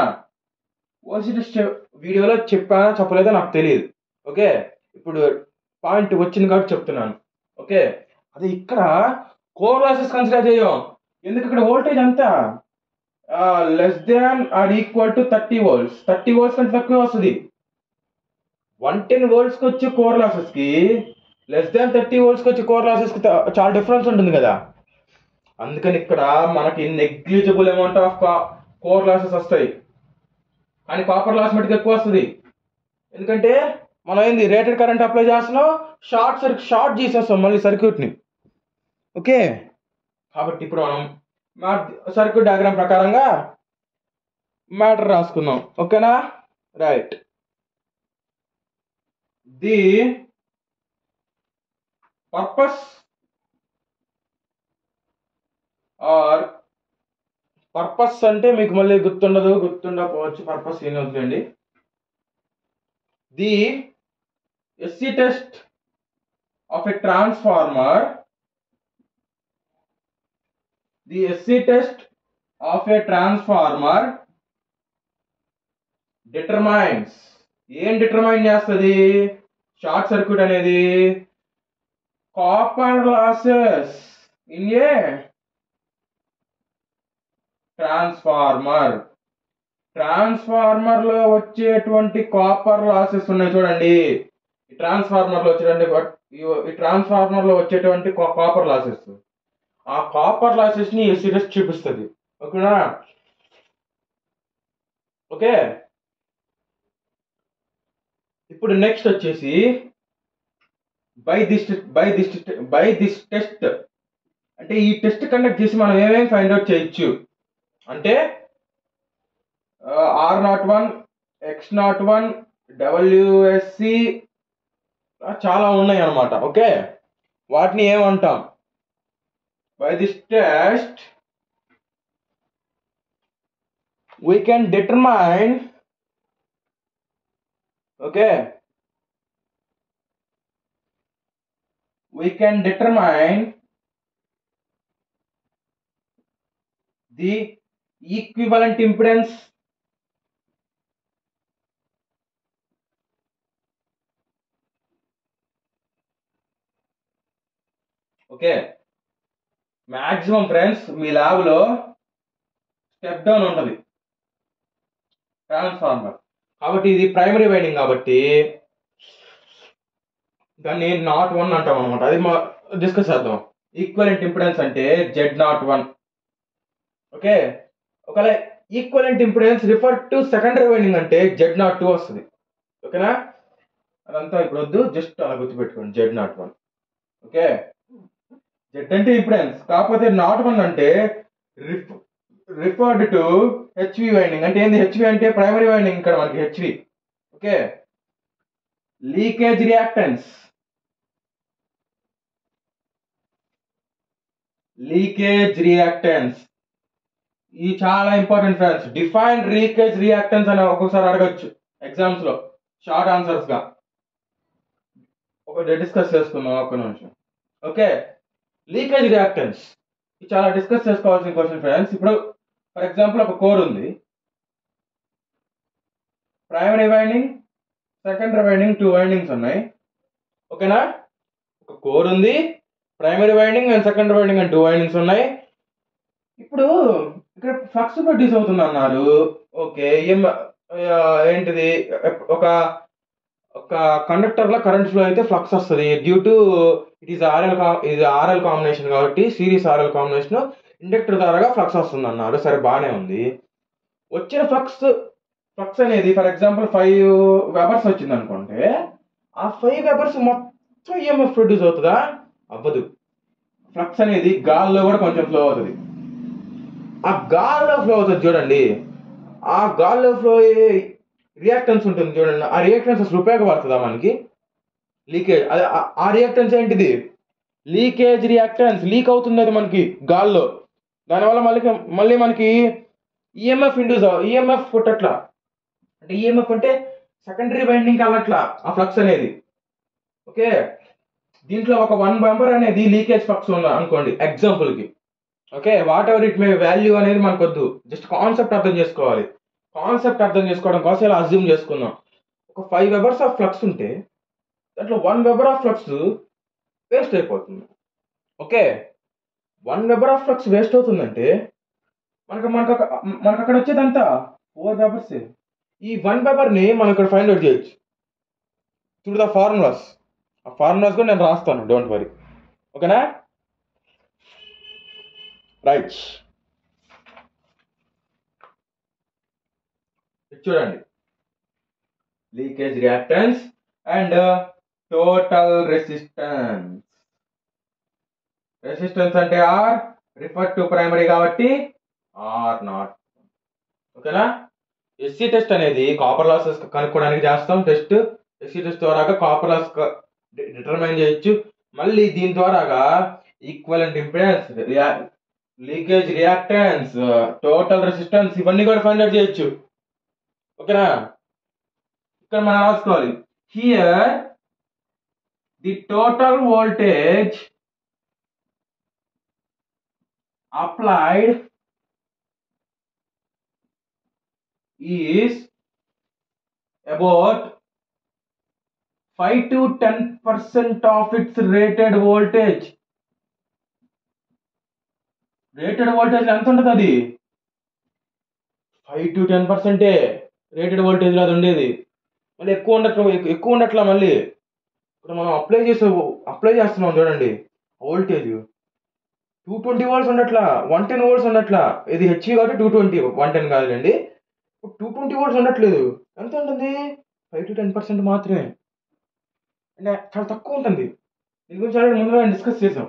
ఓసీ టెస్ట్ వీడియోలో చెప్పానా చెప్పలేదో నాకు తెలియదు. ఓకే, ఇప్పుడు పాయింట్ వచ్చింది కాబట్టి చెప్తున్నాను. ఓకే, అదే ఇక్కడ కోర్ లాసెస్ కన్సిడర్ చేయం. ఎందుకు, ఇక్కడ వోల్టేజ్ అంతా < 30 volts. 30 volts కంటే తక్కువ వస్తుంది. 110 voltsకి వచ్చే కోర్ లాసెస్కి <30 voltsకి వచ్చే కోర్ లాసెస్కి చాలా డిఫరెన్స్ ఉంటుంది కదా. అందుకని ఇక్కడ మనకి negligible amount of core losses వస్తాయి, కానీ కాపర్ లాస్ మటుకు ఎక్కువ వస్తుంది. ఎందుకంటే మనం ఏంది రేటెడ్ కరెంట్ అప్లై చేస్తున్నాం, షార్ట్ చేసేస్తాం మళ్ళీ సర్క్యూట్ని. ఓకే, కాబట్టి ఇప్పుడు మనం సర్క్యూట్ డయాగ్రామ్ ప్రకారంగా మ్యాటర్ రాసుకుందాం. ఓకేనా, right. The purpose or purpose అంటే మీకు మళ్ళీ గుర్తుండకపోవచ్చు, పర్పస్ ఏం వద్దండి. The SC test of a transformer, the SC test of a transformer determines, ఏం డిటర్మైన్ చేస్తుంది, షార్ట్ సర్క్యూట్ అనేది copper losses in a transformer. Transformer లో వచ్చేటువంటి కాపర్ లాసెస్ ఉన్నాయి చూడండి. ఈ ట్రాన్స్ఫార్మర్ లో వచ్చేటువంటి కాపర్ లాసెస్, ఆ కాపర్ లాసెస్ ని ఎస్సీ టెస్ట్ చూపిస్తుంది. ఓకేనా, ఓకే. ఇప్పుడు నెక్స్ట్ వచ్చేసి బై దిస్ టెస్ట్ అంటే ఈ టెస్ట్ కండక్ట్ చేసి మనం ఏమేమి ఫైండ్ అవుట్ చేయొచ్చు అంటే R01 X01 WSC చాలా ఉన్నాయి అన్నమాట. ఓకే, వాటిని ఏమంటాం, by this test we can determine, okay, we can determine the equivalent impedance, okay. Maximum friends me lab లో స్టెప్ డౌన్ ఉంటుంది ట్రాన్స్ఫార్మర్, కాబట్టి ఇది ప్రైమరీ వైండింగ్ కాబట్టి దాన్ని NOT1 అంటాం అనమాట. అది డిస్కస్ చేద్దాం. ఈక్వలెంట్ ఇంపిడెన్స్ అంటే Z01. ఓకే, ఒకవేళ equivalent impedance refer to secondary winding అంటే Z02 వస్తుంది. ఓకేనా, అదంతా ఇప్పుడు వద్దు, జస్ట్ అలా గుర్తుపెట్టుకోండి Z01. ఓకే, Z అంటే ఇంపిడెన్స్, కాకపోతే NOT1 అంటే రిఫర్డ్ టు హెచ్వి వైండింగ్. అంటే ఏంది హెచ్వి అంటే ప్రైమరీ వైండింగ్ ఇక్కడ మనకి హెచ్వి. ఓకే, లీకేజ్ రియాక్టెన్స్, ఇది చాలా important friends. Define leakage reactance అని ఒక్కొక్కసారి అడగచ్చు ఎగ్జామ్స్ లో షార్ట్ ఆన్సర్స్ గా. ఒకటి డిస్కస్ చేసుకుందాం ఒక్క నిమిషం. ఓకే, లీకేజ్ రియాక్టెన్స్ ఇది చాలా డిస్కస్ చేసుకోవాల్సిన క్వశ్చన్ ఫ్రెండ్స్. ఇప్పుడు ఫర్ ఎగ్జాంపుల్ ఒక కోర్ ఉంది, primary winding, secondary winding, 2 windings ఉన్నాయి. ఓకేనా, ఒక కోర్ ఉంది, primary winding and secondary winding and 2 windings ఉన్నాయి. ఇప్పుడు ఇక్కడ ఫ్లక్స్ ప్రొడ్యూస్ అవుతుంది అన్నారు. ఓకే, ఏంటిది, ఒక ఒక కండక్టర్ లో కరెంట్ ఫ్లో అయితే ఫ్లక్స్ వస్తుంది డ్యూ టు ఇది ఆర్ఎల్ కాంబినేషన్ కాబట్టి, సిరీస్ ఆర్ఎల్ కాంబినేషన్, ఇండక్టర్ ద్వారాగా ఫ్లక్స్ వస్తుంది అన్నారు. సరే, బాగానే ఉంది. వచ్చిన ఫ్లక్స్ అనేది ఫర్ ఎగ్జాంపుల్ 5 వెబర్స్ వచ్చింది అనుకుంటే, ఆ 5 వెబర్స్ మొత్తం ఈఎంఎఫ్ ప్రొడ్యూస్ అవుతుందా? అవ్వదు. ఫ్లక్స్ అనేది గాల్లో కూడా కొంచెం ఫ్లో అవుతుంది. ఆ గాల్లో ఫ్లో అవుతుంది చూడండి, ఆ గాల్లో ఫ్లో రియాక్టెన్స్ ఉంటుంది చూడండి, ఆ రియాక్టెన్స్ అసలు ఉపయోగపడుతుందా మనకి? లీకేజ్, అదే ఆ రియాక్టెన్స్ ఏంటిది? Leakage reactance. లీక్ అవుతుంది అది మనకి గాల్లో, దానివల్ల మళ్ళీ మనకి ఈఎంఎఫ్ పుట్టట్లా. అంటే ఈఎంఎఫ్ అంటే సెకండరీ వైండింగ్ వెళ్ళట్లా ఆ ఫ్లక్స్ అనేది. ఓకే, దీంట్లో ఒక 1 వెంబర్ అనేది లీకేజ్ ఫ్లక్స్ ఉంది అనుకోండి ఎగ్జాంపుల్కి. Okay, what ever it may value అనేది మనకు వద్దు, జస్ట్ కాన్సెప్ట్ అర్థం చేసుకోవాలి. కాన్సెప్ట్ అర్థం చేసుకోవడం కోసం ఇలా అజ్యూమ్ చేసుకుందాం. ఒక 5 వెబర్స్ ఆఫ్ ఫ్లక్స్ ఉంటే దాంట్లో 1 వెబర్ ఆఫ్ ఫ్లక్స్ వేస్ట్ అయిపోతుంది. Okay, 1 weber of flux waste అవుతుందంటే మనకు అక్కడ వచ్చేదంతా 4 వెబర్స్. ఈ 1 వెబర్ని మనం ఇక్కడ ఫైండ్ అవుట్ చేయొచ్చు త్రూ ద ఫార్ములాస్. ఆ ఫార్ములాస్ కూడా నేను రాస్తాను, డోంట్ వరీ. ఓకేనా, రైట్. చూడండి, leakage reactance and total resistance. Resistance అంటే ఆర్, రిఫర్ టు ప్రైమరీ కాబట్టి ఆర్ నాట్. ఓకేనా, ఎస్సీ టెస్ట్ అనేది కాపర్ లాసెస్ కనుక్కోవడానికి చేస్తాం టెస్ట్. ఎస్సీ టెస్ట్ ద్వారా కాపర్ లాస్ డిటర్మైన్ చేయొచ్చు. మళ్ళీ దీని ద్వారాగా equivalent impedance, leakage reactance, total resistance ఇవన్నీ కూడా ఫైండ్ అవుట్ చేయొచ్చు. ఓకేనా, ఇక్కడ మనం రాసుకోవాలి, here the total voltage applied is about 5 to 10% of its rated voltage. Rated voltage ఎంత ఉంటుంది? అది 5 to 10% రేటెడ్ వోల్టేజ్ అది ఉండేది. మళ్ళీ ఎక్కువ ఉండట్లా. మళ్ళీ ఇప్పుడు మనం అప్లై చేస్తున్నాం చూడండి, వోల్టేజ్ 220 వోల్ట్స్ ఉండట్లా, 110 వోల్ట్స్ ఉండట్లా. ఇది హెచ్వి కాబట్టి 220, 110 కాదులేండి. 220 వోల్ట్స్ ఉండట్లేదు. ఎంత ఉంటుంది? 5 to 10% మాత్రమే. అంటే చాలా తక్కువ ఉంటుంది. దీని గురించి ఆల్రెడీ ముందుగా డిస్కస్ చేసాం.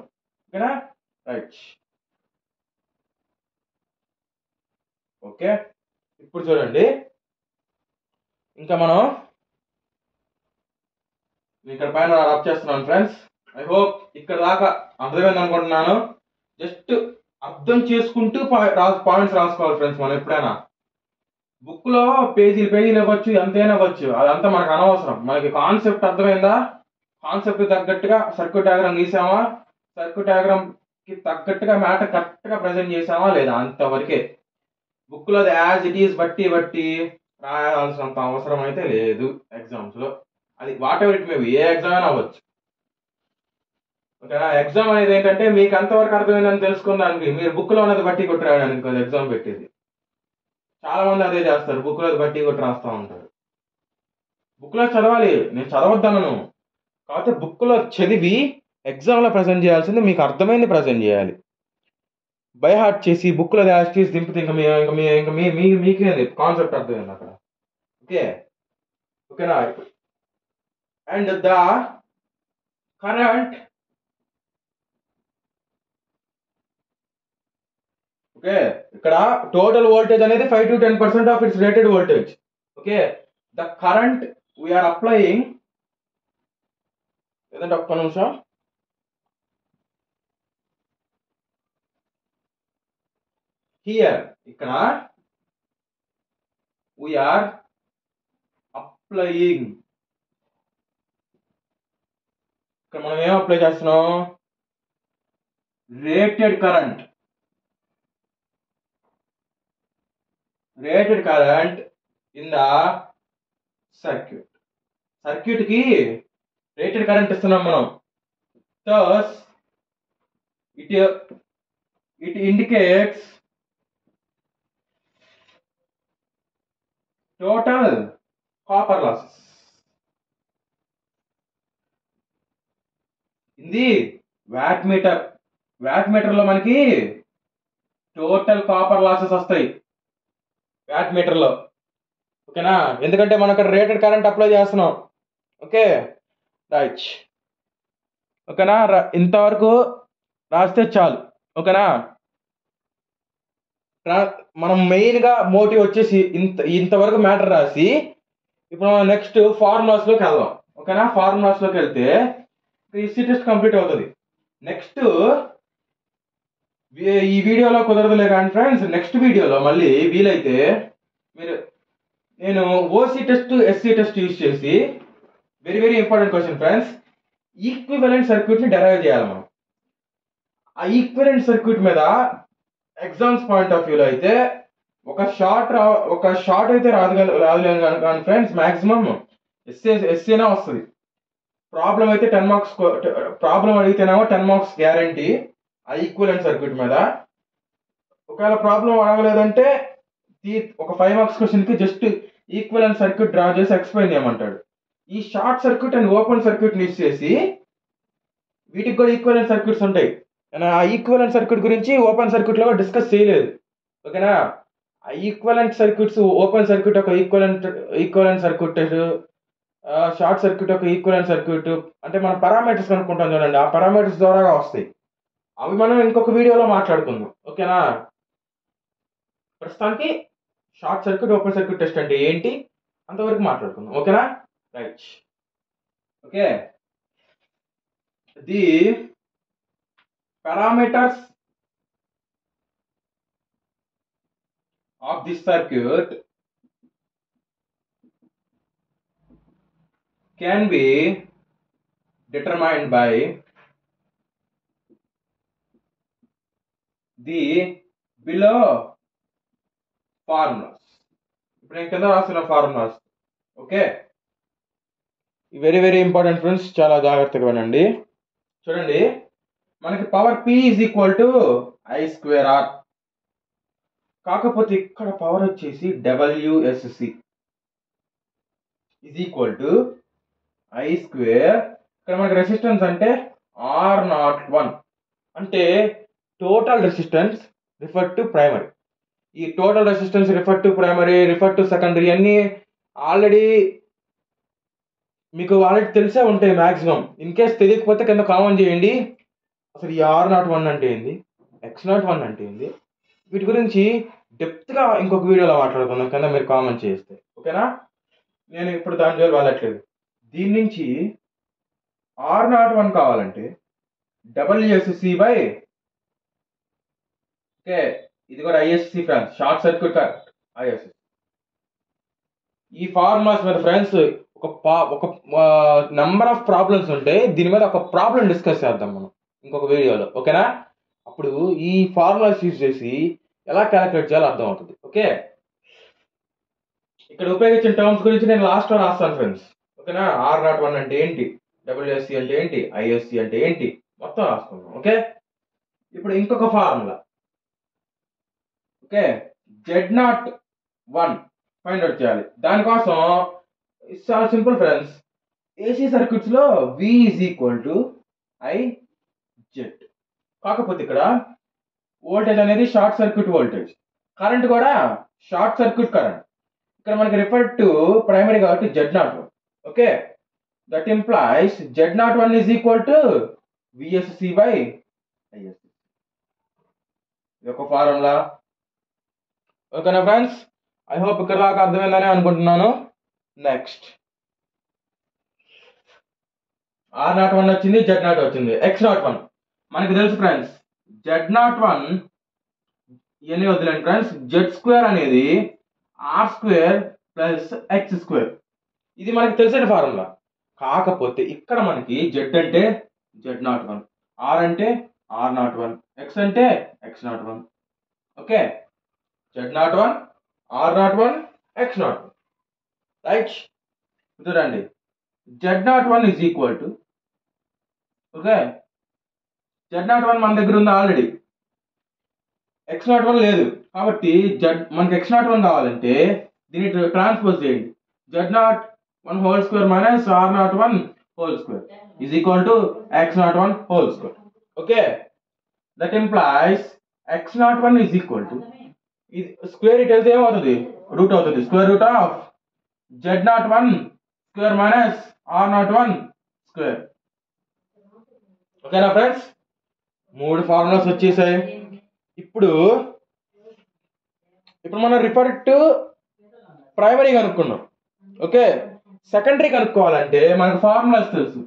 ఓకేనా, రైట్. ఓకే, ఇప్పుడు చూడండి, ఇంకా మనం ఇక్కడ పైన రబ్ చేస్తున్నాను ఫ్రెండ్స్. ఐ హోప్ ఇక్కడ దాకా అర్థమైంది అనుకుంటున్నాను. జస్ట్ అర్థం చేసుకుంటూ పాయింట్స్ రాసుకోవాలి ఫ్రెండ్స్. మనం ఎప్పుడైనా బుక్ లో పేజీలు ఇవ్వచ్చు, ఎంతైనా ఇవ్వచ్చు, అదంతా మనకు అనవసరం. మనకి కాన్సెప్ట్ అర్థమైందా? కాన్సెప్ట్ తగ్గట్టుగా సర్క్యూట్ డయాగ్రామ్ గీసామా, సర్క్యూట్ డయాగ్రామ్ కి తగ్గట్టుగా మ్యాటర్ కరెక్ట్ గా ప్రజెంట్ చేసామా లేదా, అంతవరకే. బుక్ లో యాజ్ ఇట్ ఈస్ బట్టి రాయాల్సినంత అవసరం అయితే లేదు ఎగ్జామ్స్ లో. అది what ever it may be, A exam అయినా అవ్వచ్చు. ఓకేనా, ఎగ్జామ్ అనేది ఏంటంటే మీకు ఎంతవరకు అర్థమైందని తెలుసుకుందానికి మీరు బుక్ లో ఉన్నది బట్టి కొట్టి రాయడానికి ఎగ్జామ్ పెట్టేది. చాలా మంది అదే చేస్తారు, బుక్ లో బట్టి కొట్టి రాస్తూ ఉంటారు. బుక్ లో చదవాలి, నేను చదవద్దనను. కాకపోతే బుక్ లో చదివి ఎగ్జామ్ లో ప్రజెంట్ చేయాల్సింది మీకు అర్థమైంది ప్రజెంట్ చేయాలి. బై హార్ట్ చేసి బుక్ లో యాక్టివిటీస్ దింపితే మీకే కాన్సెప్ట్ అర్థమైంది అక్కడ. ఓకేనా, అండ్ ద కరెంట్, ఓకే, ఇక్కడ టోటల్ వోల్టేజ్ అనేది 5 to 10% of its rated voltage. Okay, the current we're applying, ఏదంటే ఒక్క నిమిషం, హియర్ ఇక్కడ వీఆర్ అప్లయింగ్, ఇక్కడ మనం ఏం అప్లై చేస్తున్నాం? Rated current. Rated current in the circuit. సర్క్యూట్కి రేటెడ్ కరెంట్ ఇస్తున్నాం మనం. thus it indicates total copper losses. ఇది వాట్ మీటర్. వాట్ మీటర్ లో మనకి టోటల్ కాపర్ లాసెస్ వస్తాయి వాట్ మీటర్ లో. ఓకేనా, ఎందుకంటే మనం ఇక్కడ రేటెడ్ కరెంట్ అప్లై చేస్తున్నాం. Okay right. ఓకేనా, ఇంతవరకు రాస్తే చాలు. ఓకేనా, మనం మెయిన్గా మోటివ్ వచ్చేసి ఇంతవరకు మ్యాటర్ రాసి ఇప్పుడు మనం నెక్స్ట్ ఫార్ములాస్లోకి వెళ్దాం. ఓకేనా, ఫార్ములాస్లోకి వెళ్తే ఎస్సీ టెస్ట్ కంప్లీట్ అవుతుంది. నెక్స్ట్ ఈ వీడియోలో కుదరదులే కానీ ఫ్రెండ్స్, నెక్స్ట్ వీడియోలో మళ్ళీ వీలైతే నేను OC test SC test use చేసి very very important question friends, equivalent సర్క్యూట్ని డెరైవ్ చేయాలి మనం. ఆ ఈక్వివలెంట్ సర్క్యూట్ మీద ఎగ్జామ్స్ పాయింట్ ఆఫ్ వ్యూలో అయితే ఒక షార్ట్ అయితే రాదులేను కానీ ఫ్రెండ్స్, మ్యాక్సిమం ఎస్సీనా వస్తుంది. ప్రాబ్లం అయితే 10 మార్క్స్, ప్రాబ్లం అడిగితేనేమో 10 మార్క్స్ గ్యారంటీ ఆ ఈక్వివలెంట్ సర్క్యూట్ మీద. ఒకవేళ ప్రాబ్లం అడగలేదంటే ఒక 5 మార్క్స్ క్వశ్చన్కి జస్ట్ ఈక్వివలెంట్ సర్క్యూట్ డ్రా చేసి ఎక్స్ప్లెయిన్ చేయమంటాడు. ఈ short circuit and open circuit use చేసి వీటికి కూడా ఈక్వివలెంట్ సర్క్యూట్స్ ఉంటాయి. ఆ ఈక్వివలెంట్ సర్క్యూట్ గురించి ఓపెన్ సర్క్యూట్లో డిస్కస్ చేయలేదు. ఓకేనా, ఆ ఈక్వివలెంట్ సర్క్యూట్స్, ఓపెన్ సర్క్యూట్ ఒక ఈక్వివలెంట్ సర్క్యూట్, షార్ట్ సర్క్యూట్ ఒక ఈక్వివలెంట్ సర్క్యూట్ అంటే మనం పారామీటర్స్ కనుక్కుంటాం చూడండి, ఆ పారామీటర్స్ ద్వారా వస్తాయి. అవి మనం ఇంకొక వీడియోలో మాట్లాడుకుందాం. ఓకేనా, ప్రస్తుతానికి short circuit open circuit test అంటే ఏంటి అంతవరకు మాట్లాడుకుందాం. ఓకేనా right. Okay, the parameters of this circuit can be determined by the below formulas. ఇప్పుడు నేను కింద రాసిన formulas. Okay, very very important friends, చాలా జాగ్రత్తగా వినండి. చూడండి, మనకి power P is equal to I²R. కాకపోతే ఇక్కడ పవర్ వచ్చేసి WSC is equal to I². ఇక్కడ మనకి రెసిస్టెన్స్ అంటే R01 అంటే total resistance refer to primary. ఈ total resistance refer to primary, refer to secondary అన్నీ మీకు ఆల్రెడీ తెలిసే ఉంటాయి మ్యాక్సిమం. ఇన్ కేస్ తెలియకపోతే కింద కామెంట్ చేయండి, అసలు ఈ R01 అంటే ఏంది, X01 అంటే ఏంది, వీటి గురించి డెప్త్గా ఇంకొక వీడియోలో మాట్లాడుకుందాం కింద మీరు కామెంట్ చేస్తే. ఓకేనా, నేను ఇప్పుడు దాని జోలు వెళ్ళట్లేదు. దీని నుంచి R01 కావాలంటే WSC బై, ఓకే ఇది కూడా ISC friends, short circuit current ISC. ఈ ఫార్ములాస్ మీద ఫ్రెండ్స్ ఒక నెంబర్ ఆఫ్ ప్రాబ్లమ్స్ ఉంటాయి. దీని మీద ఒక ప్రాబ్లం డిస్కస్ చేద్దాం మనం ఇంకొక వీడియోలో. ఓకేనా, అప్పుడు ఈ ఫార్ములాస్ యూజ్ చేసి ఎలా క్యాలిక్యులేట్ చేయాలో అర్థం అవుతుంది. ఓకే, ఇక్కడ ఉపయోగించిన టర్మ్స్ గురించి నేను లాస్ట్లో రాస్తాను ఫ్రెండ్స్. ఓకేనా, R01 అంటే ఏంటి, WSC అంటే ఏంటి, ISC అంటే ఏంటి, మొత్తం రాసుకుందాం. ఓకే, ఇప్పుడు ఇంకొక formula. Okay, Z01 find out చేయాలి. దానికోసం చాలా సింపుల్ ఫ్రెండ్స్, ఏసీ సర్క్యూట్స్ లో V is equal to IZ. కాకపోతే ఇక్కడ వోల్టేజ్ అనేది షార్ట్ సర్క్యూట్ వోల్టేజ్, కరెంట్ కూడా షార్ట్ సర్క్యూట్ కరెంట్. ఇక్కడ మనకి రిఫర్ టు ప్రైమరీ కాబట్టి Z01. Okay, that implies Z01 is equal to VSC by ISC. ఇది ఒక ఫార్ములా. ఓకేనా ఫ్రెండ్స్, ఐ హోప్ ఇక్కడ దాకా అర్థమైందని అనుకుంటున్నాను. నెక్స్ట్ R01 వచ్చింది, Z01 వచ్చింది, X01 మనకి తెలుసు ఫ్రెండ్స్. Z01 ఇవన్నీ వద్దులేండి ఫ్రెండ్స్. Z² అనేది R² ప్లస్ X². ఇది మనకి తెలిసిన ఫార్ములా. కాకపోతే ఇక్కడ మనకి Z అంటే Z01, R అంటే R01, X అంటే X01. Okay, Z01 R01 X01, right. చూడండి Z01 is equal to, okay, Z01 మన దగ్గర ఉంది ఆల్రెడీ, X01 లేదు కాబట్టి మనకి X01 కావాలంటే దీన్ని ట్రాన్స్పోజ్ చేయండి. Z01 whole square minus R01 whole square is equal to X01 whole square. Okay, that implies X01 is equal to, ఇది స్క్వేర్ ఇట్ వెళ్తే ఏమవుతుంది, రూట్ అవుతుంది, square root of Z01 square minus R01 square. ఓకేనా friends, 3 formulas వచ్చేసాయి. ఇప్పుడు మనం refer to primary కనుక్కున్నాం. Okay, secondary కనుక్కోవాలంటే మనకు ఫార్ములాస్ తెలుసు.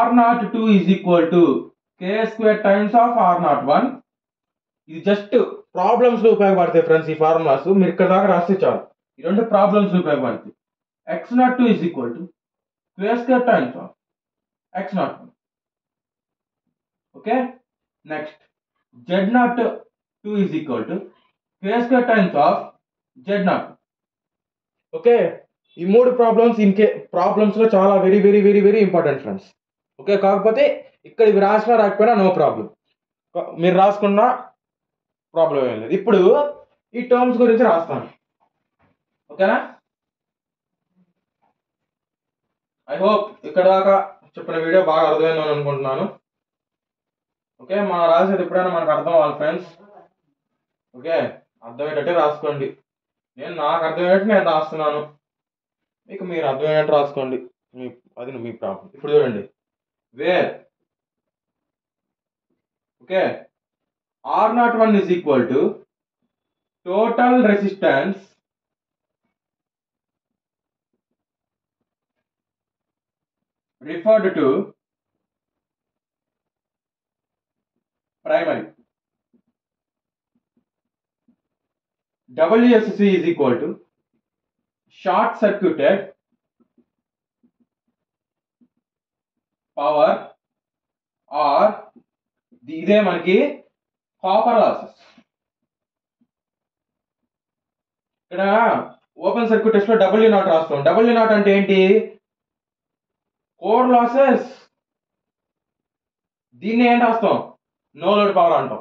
R02 is equal to K square times of R01. ఇది జస్ట్ ప్రాబ్లమ్స్ లో ఉపయోగపడతాయి ఫ్రెండ్స్. ఈ ఫార్ములాస్ మీరు ఇక్కడ దాకా రాస్తే చాలు, ఈ రెండు ప్రాబ్లమ్స్ లో ఉపయోగపడతాయి. X02 is equal to K square times of X01. Okay, next Z02 is equal to K square times of Z02. Okay, ఈ 3 ప్రాబ్లమ్స్ ప్రాబ్లమ్స్ లో చాలా very very very very important friends. Okay, కాకపోతే ఇక్కడ ఇవి రాసినా రాకపోయినా నో ప్రాబ్లం, మీరు రాసుకున్నా ప్రాబ్లం ఏం లేదు. ఇప్పుడు ఈ టర్మ్స్ గురించి రాస్తాను. ఓకేనా, ఐ హోప్ ఇక్కడ దాకా చెప్పిన వీడియో బాగా అర్థమైందని అనుకుంటున్నాను. ఓకే, మనం రాసేది ఎప్పుడైనా మనకు అర్థం అవ్వాలి ఫ్రెండ్స్. ఓకే, అర్థమయ్యేటట్టే రాసుకోండి. నాకు అర్థమయ్యేటట్టు నేను రాస్తున్నాను, మీకు మీరు అర్థమయ్యేటట్టు రాసుకోండి, అది మీ ప్రాబ్లం. ఇప్పుడు చూడండి, where okay R01 is equal to total resistance referred to primary. WSC is equal to short circuited power or ఇదే మనకి కాపర్ లాసెస్. ఇక్కడ ఓపెన్ సర్క్యూట్ టెస్ట్ లో W0 రాస్తాం. W0 అంటే ఏంటి, కోర్ లాసెస్. దీన్ని ఏం రాస్తాం, నో లోడ్ పవర్ అంటాం.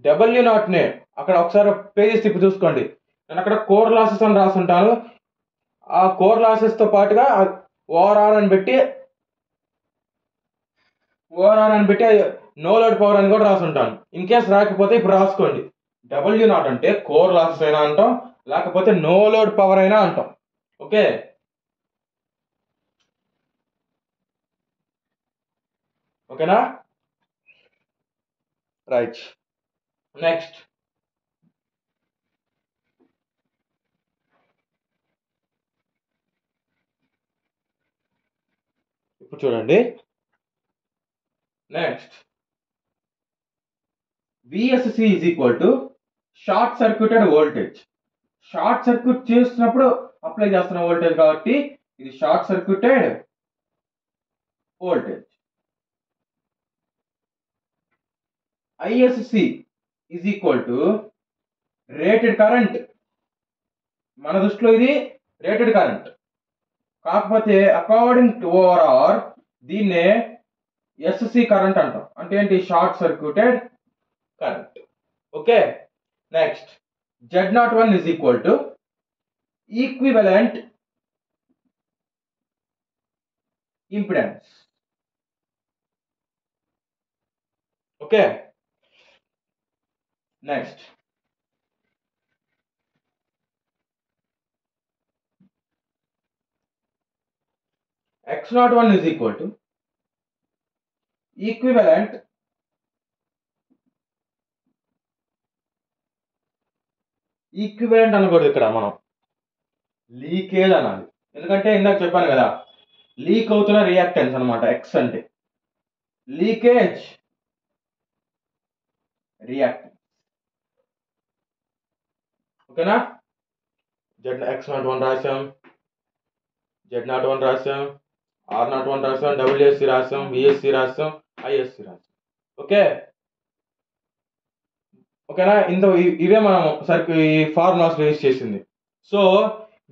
W0 నే అక్కడ ఒకసారి పేజెస్ తిప్పి చూసుకోండి, నేను అక్కడ కోర్ లాసెస్ అని రాస్తుంటాను. ఆ కోర్ లాసెస్ తో పాటుగా ఓఆర్ఆర్ అని పెట్టి నో లోడ్ పవర్ అని కూడా రాసుంటాను. ఇన్ కేస్ రాకపోతే ఇప్పుడు రాసుకోండి, W0 అంటే కోర్ లాసెస్ అయినా అంటాం, లేకపోతే నో లోడ్ పవర్ అయినా అంటాం. ఓకే, ఓకేనా, రైట్. నెక్స్ట్ ఇప్పుడు చూడండి, next VSC is equal to short circuited voltage. Short circuit చేస్తున్నప్పుడు అప్లై చేస్తున్న వోల్టేజ్ కాబట్టి ఇది short circuited voltage. ISC is equal to rated current. మన దృష్టిలో ఇది రేటెడ్ కరెంట్, కాకపోతే అకార్డింగ్ టు ఓఆర్ఆర్ దీన్నే SC కరెంట్ అంటాం. అంటే ఏంటి, short circuited current. Okay, next Z01 is equal to equivalent impedance. Okay, next X01 is equal to equivalent అనకూడదు, ఇక్కడ మనం లీకేజ్ అనాలి. ఎందుకంటే ఇందాక చెప్పాను కదా, లీక్ అవుతున్న రియాక్టెన్స్ అనమాట. X అంటే లీకేజ్ రియాక్టెన్స్. ఓకేనా, X01 రాసాం, Z01 రాసాం, R01 రాసాం, WSC రాసాం, VSC రాసాం, ISC రాసాం. ఓకే, ఓకేనా, ఇవే మనం ఈ ఫార్ములాస్ యూజ్ చేసింది. So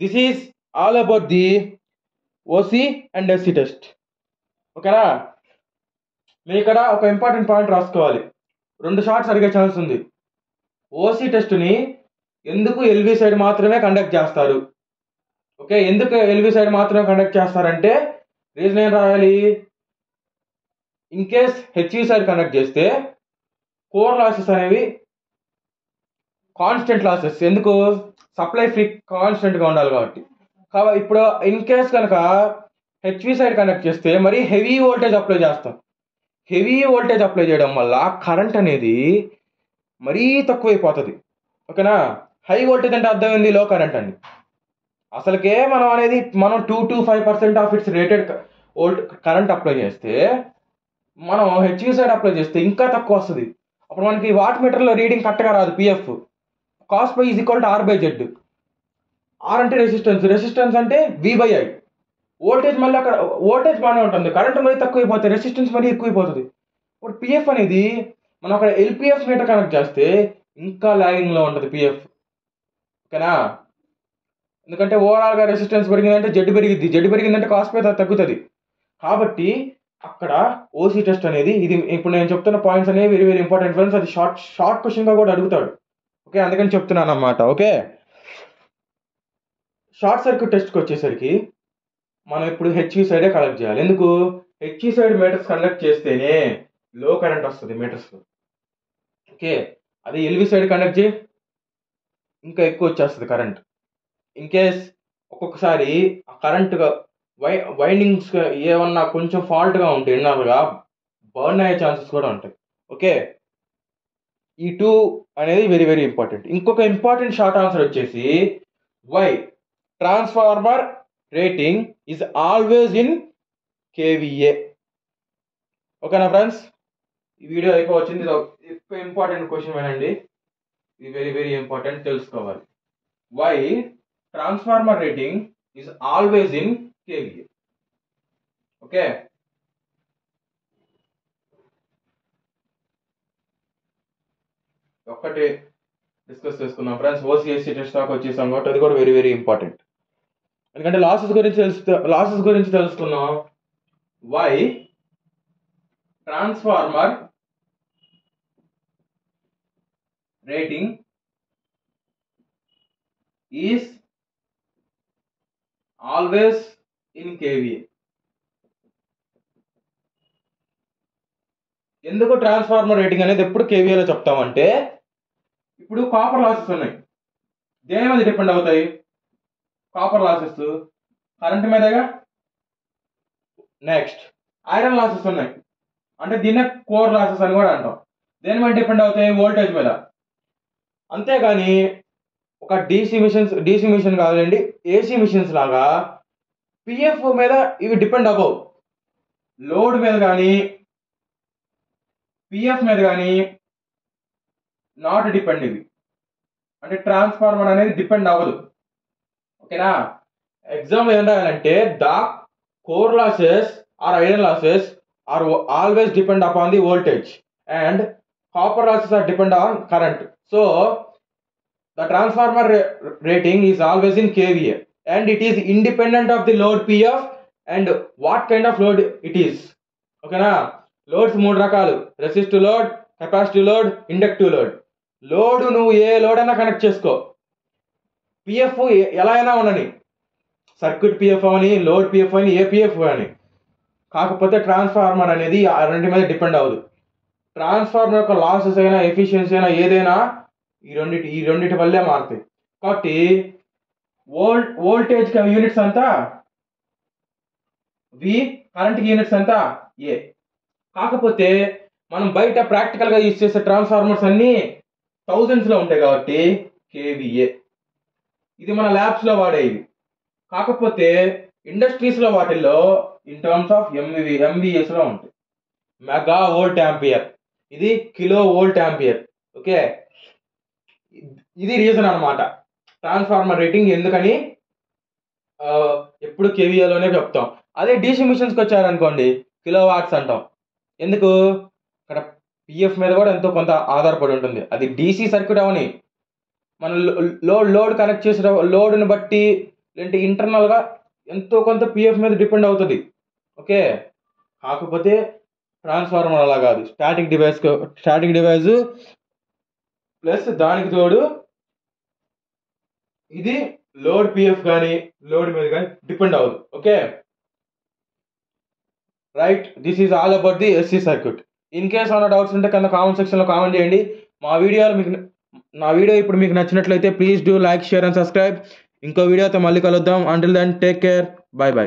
this is all about the OC and SC test. ఓకేనా, మీరు ఇక్కడ ఒక ఇంపార్టెంట్ పాయింట్ రాసుకోవాలి. 2 షార్ట్స్ అడిగే ఛాన్స్ ఉంది. ఓసీ టెస్ట్ని ఎందుకు ఎల్వి సైడ్ మాత్రమే కండక్ట్ చేస్తారు? ఓకే, ఎందుకు ఎల్వి సైడ్ మాత్రమే కండక్ట్ చేస్తారంటే రీజన్ ఏం రాయాలి? ఇన్ కేస్ హెచ్ఈ సైడ్ కండక్ట్ చేస్తే కోర్ లాసెస్ అనేవి కాన్స్టెంట్ లాసెస్. ఎందుకు? సప్లై ఫ్రీ కాన్స్టెంట్గా ఉండాలి కాబట్టి. కాబట్టి ఇప్పుడు ఇన్ కేస్ కనుక హెచ్వి సైడ్ కండక్ట్ చేస్తే మరి హెవీ వోల్టేజ్ అప్లై చేస్తాం. హెవీ వోల్టేజ్ అప్లై చేయడం వల్ల కరెంట్ అనేది మరీ తక్కువైపోతుంది. ఓకేనా, హై వోల్టేజ్ అంటే అర్థమైంది, లో కరెంట్ అండి. అసలుకే మనం 2 to 5% of its rated current apply చేస్తే, మనం హెచ్వి సైడ్ అప్లై చేస్తే ఇంకా తక్కువ వస్తుంది. అప్పుడు మనకి వాట్ మీటర్లో రీడింగ్ కరెక్ట్గా రాదు. PF cos phi is equal to R by Z. R అంటే రెసిస్టెన్స్ అంటే వి బై ఐ. వోల్టేజ్ మళ్ళీ అక్కడ వోల్టేజ్ బాగానే ఉంటుంది, కరెంట్ మరీ తక్కువైపోతుంది, రెసిస్టెన్స్ మరీ ఎక్కువైపోతుంది. ఇప్పుడు పిఎఫ్ అనేది మనం అక్కడ ఎల్పిఎఫ్ మీటర్ కనెక్ట్ చేస్తే ఇంకా లాగింగ్లో ఉంటుంది పిఎఫ్. ఓకేనా, ఎందుకంటే ఓవరాల్గా రెసిస్టెన్స్ పెరిగిందంటే జెడ్ పెరిగిందంటే కాస్ట్ పై తగ్గుతుంది. కాబట్టి అక్కడ ఓసీ టెస్ట్ అనేది ఇది. ఇప్పుడు నేను చెప్తున్న పాయింట్స్ అనేవి వెరీ వెరీ ఇంపార్టెంట్ ఫ్రెండ్స్. అది షార్ట్ క్వశ్చన్గా కూడా అడుగుతాడు. ఓకే, అందుకని చెప్తున్నాను అన్నమాట. ఓకే, షార్ట్ సర్క్యూట్ టెస్ట్కి వచ్చేసరికి మనం ఇప్పుడు హెచ్ఈ సైడే కనెక్ట్ చేయాలి. ఎందుకు? హెచ్ఈ సైడ్ మీటర్స్ కండక్ట్ చేస్తేనే లో కరెంట్ వస్తుంది మీటర్స్లో. ఓకే, అదే ఎల్వి సైడ్ కండక్ట్ చేయి ఇంకా ఎక్కువ వచ్చేస్తుంది కరెంట్. ఇన్ కేస్ ఒక్కొక్కసారి కరెంట్గా వైండింగ్స్ ఏమన్నా కొంచెం ఫాల్ట్గా ఉంటే ఇన్నర్గా బర్న్ అయ్యే ఛాన్సెస్ కూడా ఉంటాయి. ఓకే, ఈ 2 అనేది వెరీ వెరీ ఇంపార్టెంట్. ఇంకొక ఇంపార్టెంట్ షార్ట్ ఆన్సర్ వచ్చేసి why transformer rating is always in KVA. ఓకేనా ఫ్రెండ్స్, ఈ వీడియో అయిపోవచ్చింది. ఇది ఇంపార్టెంట్ క్వశ్చన్ వినండి, ఇది వెరీ వెరీ ఇంపార్టెంట్, తెలుసుకోవాలి. Why transformer rating is always in KVA. Okay, ఒక్కటి డిస్కస్ చేసుకుందాం ఫ్రెండ్స్. ఓసీఎస్సీ టెస్ట్ దాకా వచ్చేసాం కాబట్టి అది కూడా వెరీ వెరీ ఇంపార్టెంట్. ఎందుకంటే లాసెస్ గురించి తెలుసుకున్నాం. Why transformer rating is always in KVA. ఎందుకు ట్రాన్స్ఫార్మర్ రేటింగ్ అనేది ఎప్పుడు కేవీఏలో చెప్తామంటే, ఇప్పుడు కాపర్ లాసెస్ ఉన్నాయి, దేని మీద డిపెండ్ అవుతాయి? కాపర్ లాసెస్ కరెంట్ మీదగా. నెక్స్ట్ ఐరన్ లాసెస్ ఉన్నాయి, అంటే దీన్నే కోర్ లాసెస్ అని కూడా అంటాం. దేని మీద డిపెండ్ అవుతాయి? వోల్టేజ్ మీద. అంతేగాని ఒక డీసీ మిషన్ కాదండి, ఏసీ మిషన్స్ లాగా పిఎఫ్ మీద ఇవి డిపెండ్ అవ్వవు. లోడ్ మీద కానీ పిఎఫ్ మీద కానీ నాట్ డిపెండ్. ఇవి అంటే ట్రాన్స్ఫార్మర్ అనేది డిపెండ్ అవ్వదు. ఓకేనా, ఎగ్జాంపుల్ ఏం రాయాలంటే the core losses are iron losses are always depend upon the voltage and copper losses are depend on current. So the transformer rating is always in kVA and it is independent of the load PF and what kind of load it is. ఓకేనా, loads 3 రకాలు: resistive load, capacitive load, inductive load. Load నువ్వు ఏ load అయినా connect చేసుకో, PF ఎలా అయినా ఉండని, circuit PF అని, load PF అని, ఏ పిఎఫ్ అని. కాకపోతే ట్రాన్స్ఫార్మర్ అనేది ఆ రెండు మీద డిపెండ్ అవ్వదు. ట్రాన్స్ఫార్మర్ యొక్క లాసెస్ అయినా ఎఫిషియన్సీ అయినా ఏదైనా ఈ రెండింటి వల్లే మారుతాయి. కాబట్టి వోల్టేజ్ యూనిట్స్ అంతా వి, కరెంట్ యూనిట్స్ అంతా ఏ. కాకపోతే మనం బయట ప్రాక్టికల్గా యూజ్ చేసే ట్రాన్స్ఫార్మర్స్ అన్నీ థౌజండ్స్లో ఉంటాయి కాబట్టి కేవీఏ. ఇది మన ల్యాబ్స్లో వాడేవి. కాకపోతే ఇండస్ట్రీస్లో వాటిల్లో ఇన్ టర్మ్స్ ఆఫ్ ఎంవిఎస్లో ఉంటాయి. మెగా వోల్ట్ యాంపియర్, ఇది కిలో వోల్ట్ యాంపియర్. ఓకే, ఇది రీజన్ అనమాట ట్రాన్స్ఫార్మర్ రేటింగ్ ఎందుకని ఎప్పుడు కేవీఏలోనే చెప్తాం. అదే డీసీ మిషన్స్కి వచ్చారనుకోండి కిలో వాట్స్ అంటాం. ఎందుకు? అక్కడ పిఎఫ్ మీద కూడా ఎంతో కొంత ఆధారపడి ఉంటుంది. అది డీసీ సర్క్యూట్ అవని, మనం లోడ్ కనెక్ట్ చేసిన లోడ్ని బట్టి లేదంటే ఇంటర్నల్గా ఎంతో కొంత పిఎఫ్ మీద డిపెండ్ అవుతుంది. ఓకే, కాకపోతే ట్రాన్స్ఫార్మర్ అలా కాదు, స్టాటిక్ డివైస్ ప్లస్ దానికి తోడు ఇది లోడ్ పిఎఫ్ కానీ లోడ్ మీద కానీ డిపెండ్ అవ్వదు. Okay right, this is all about the SC circuit. In case ఏమైనా డౌట్స్ ఉంటే కింద కామెంట్ సెక్షన్లో కామెంట్ చేయండి. నా వీడియో ఇప్పుడు మీకు నచ్చినట్లయితే please do like, share and subscribe. ఇంకో వీడియోతో మళ్ళీ కలుద్దాం. Until then take care, bye by.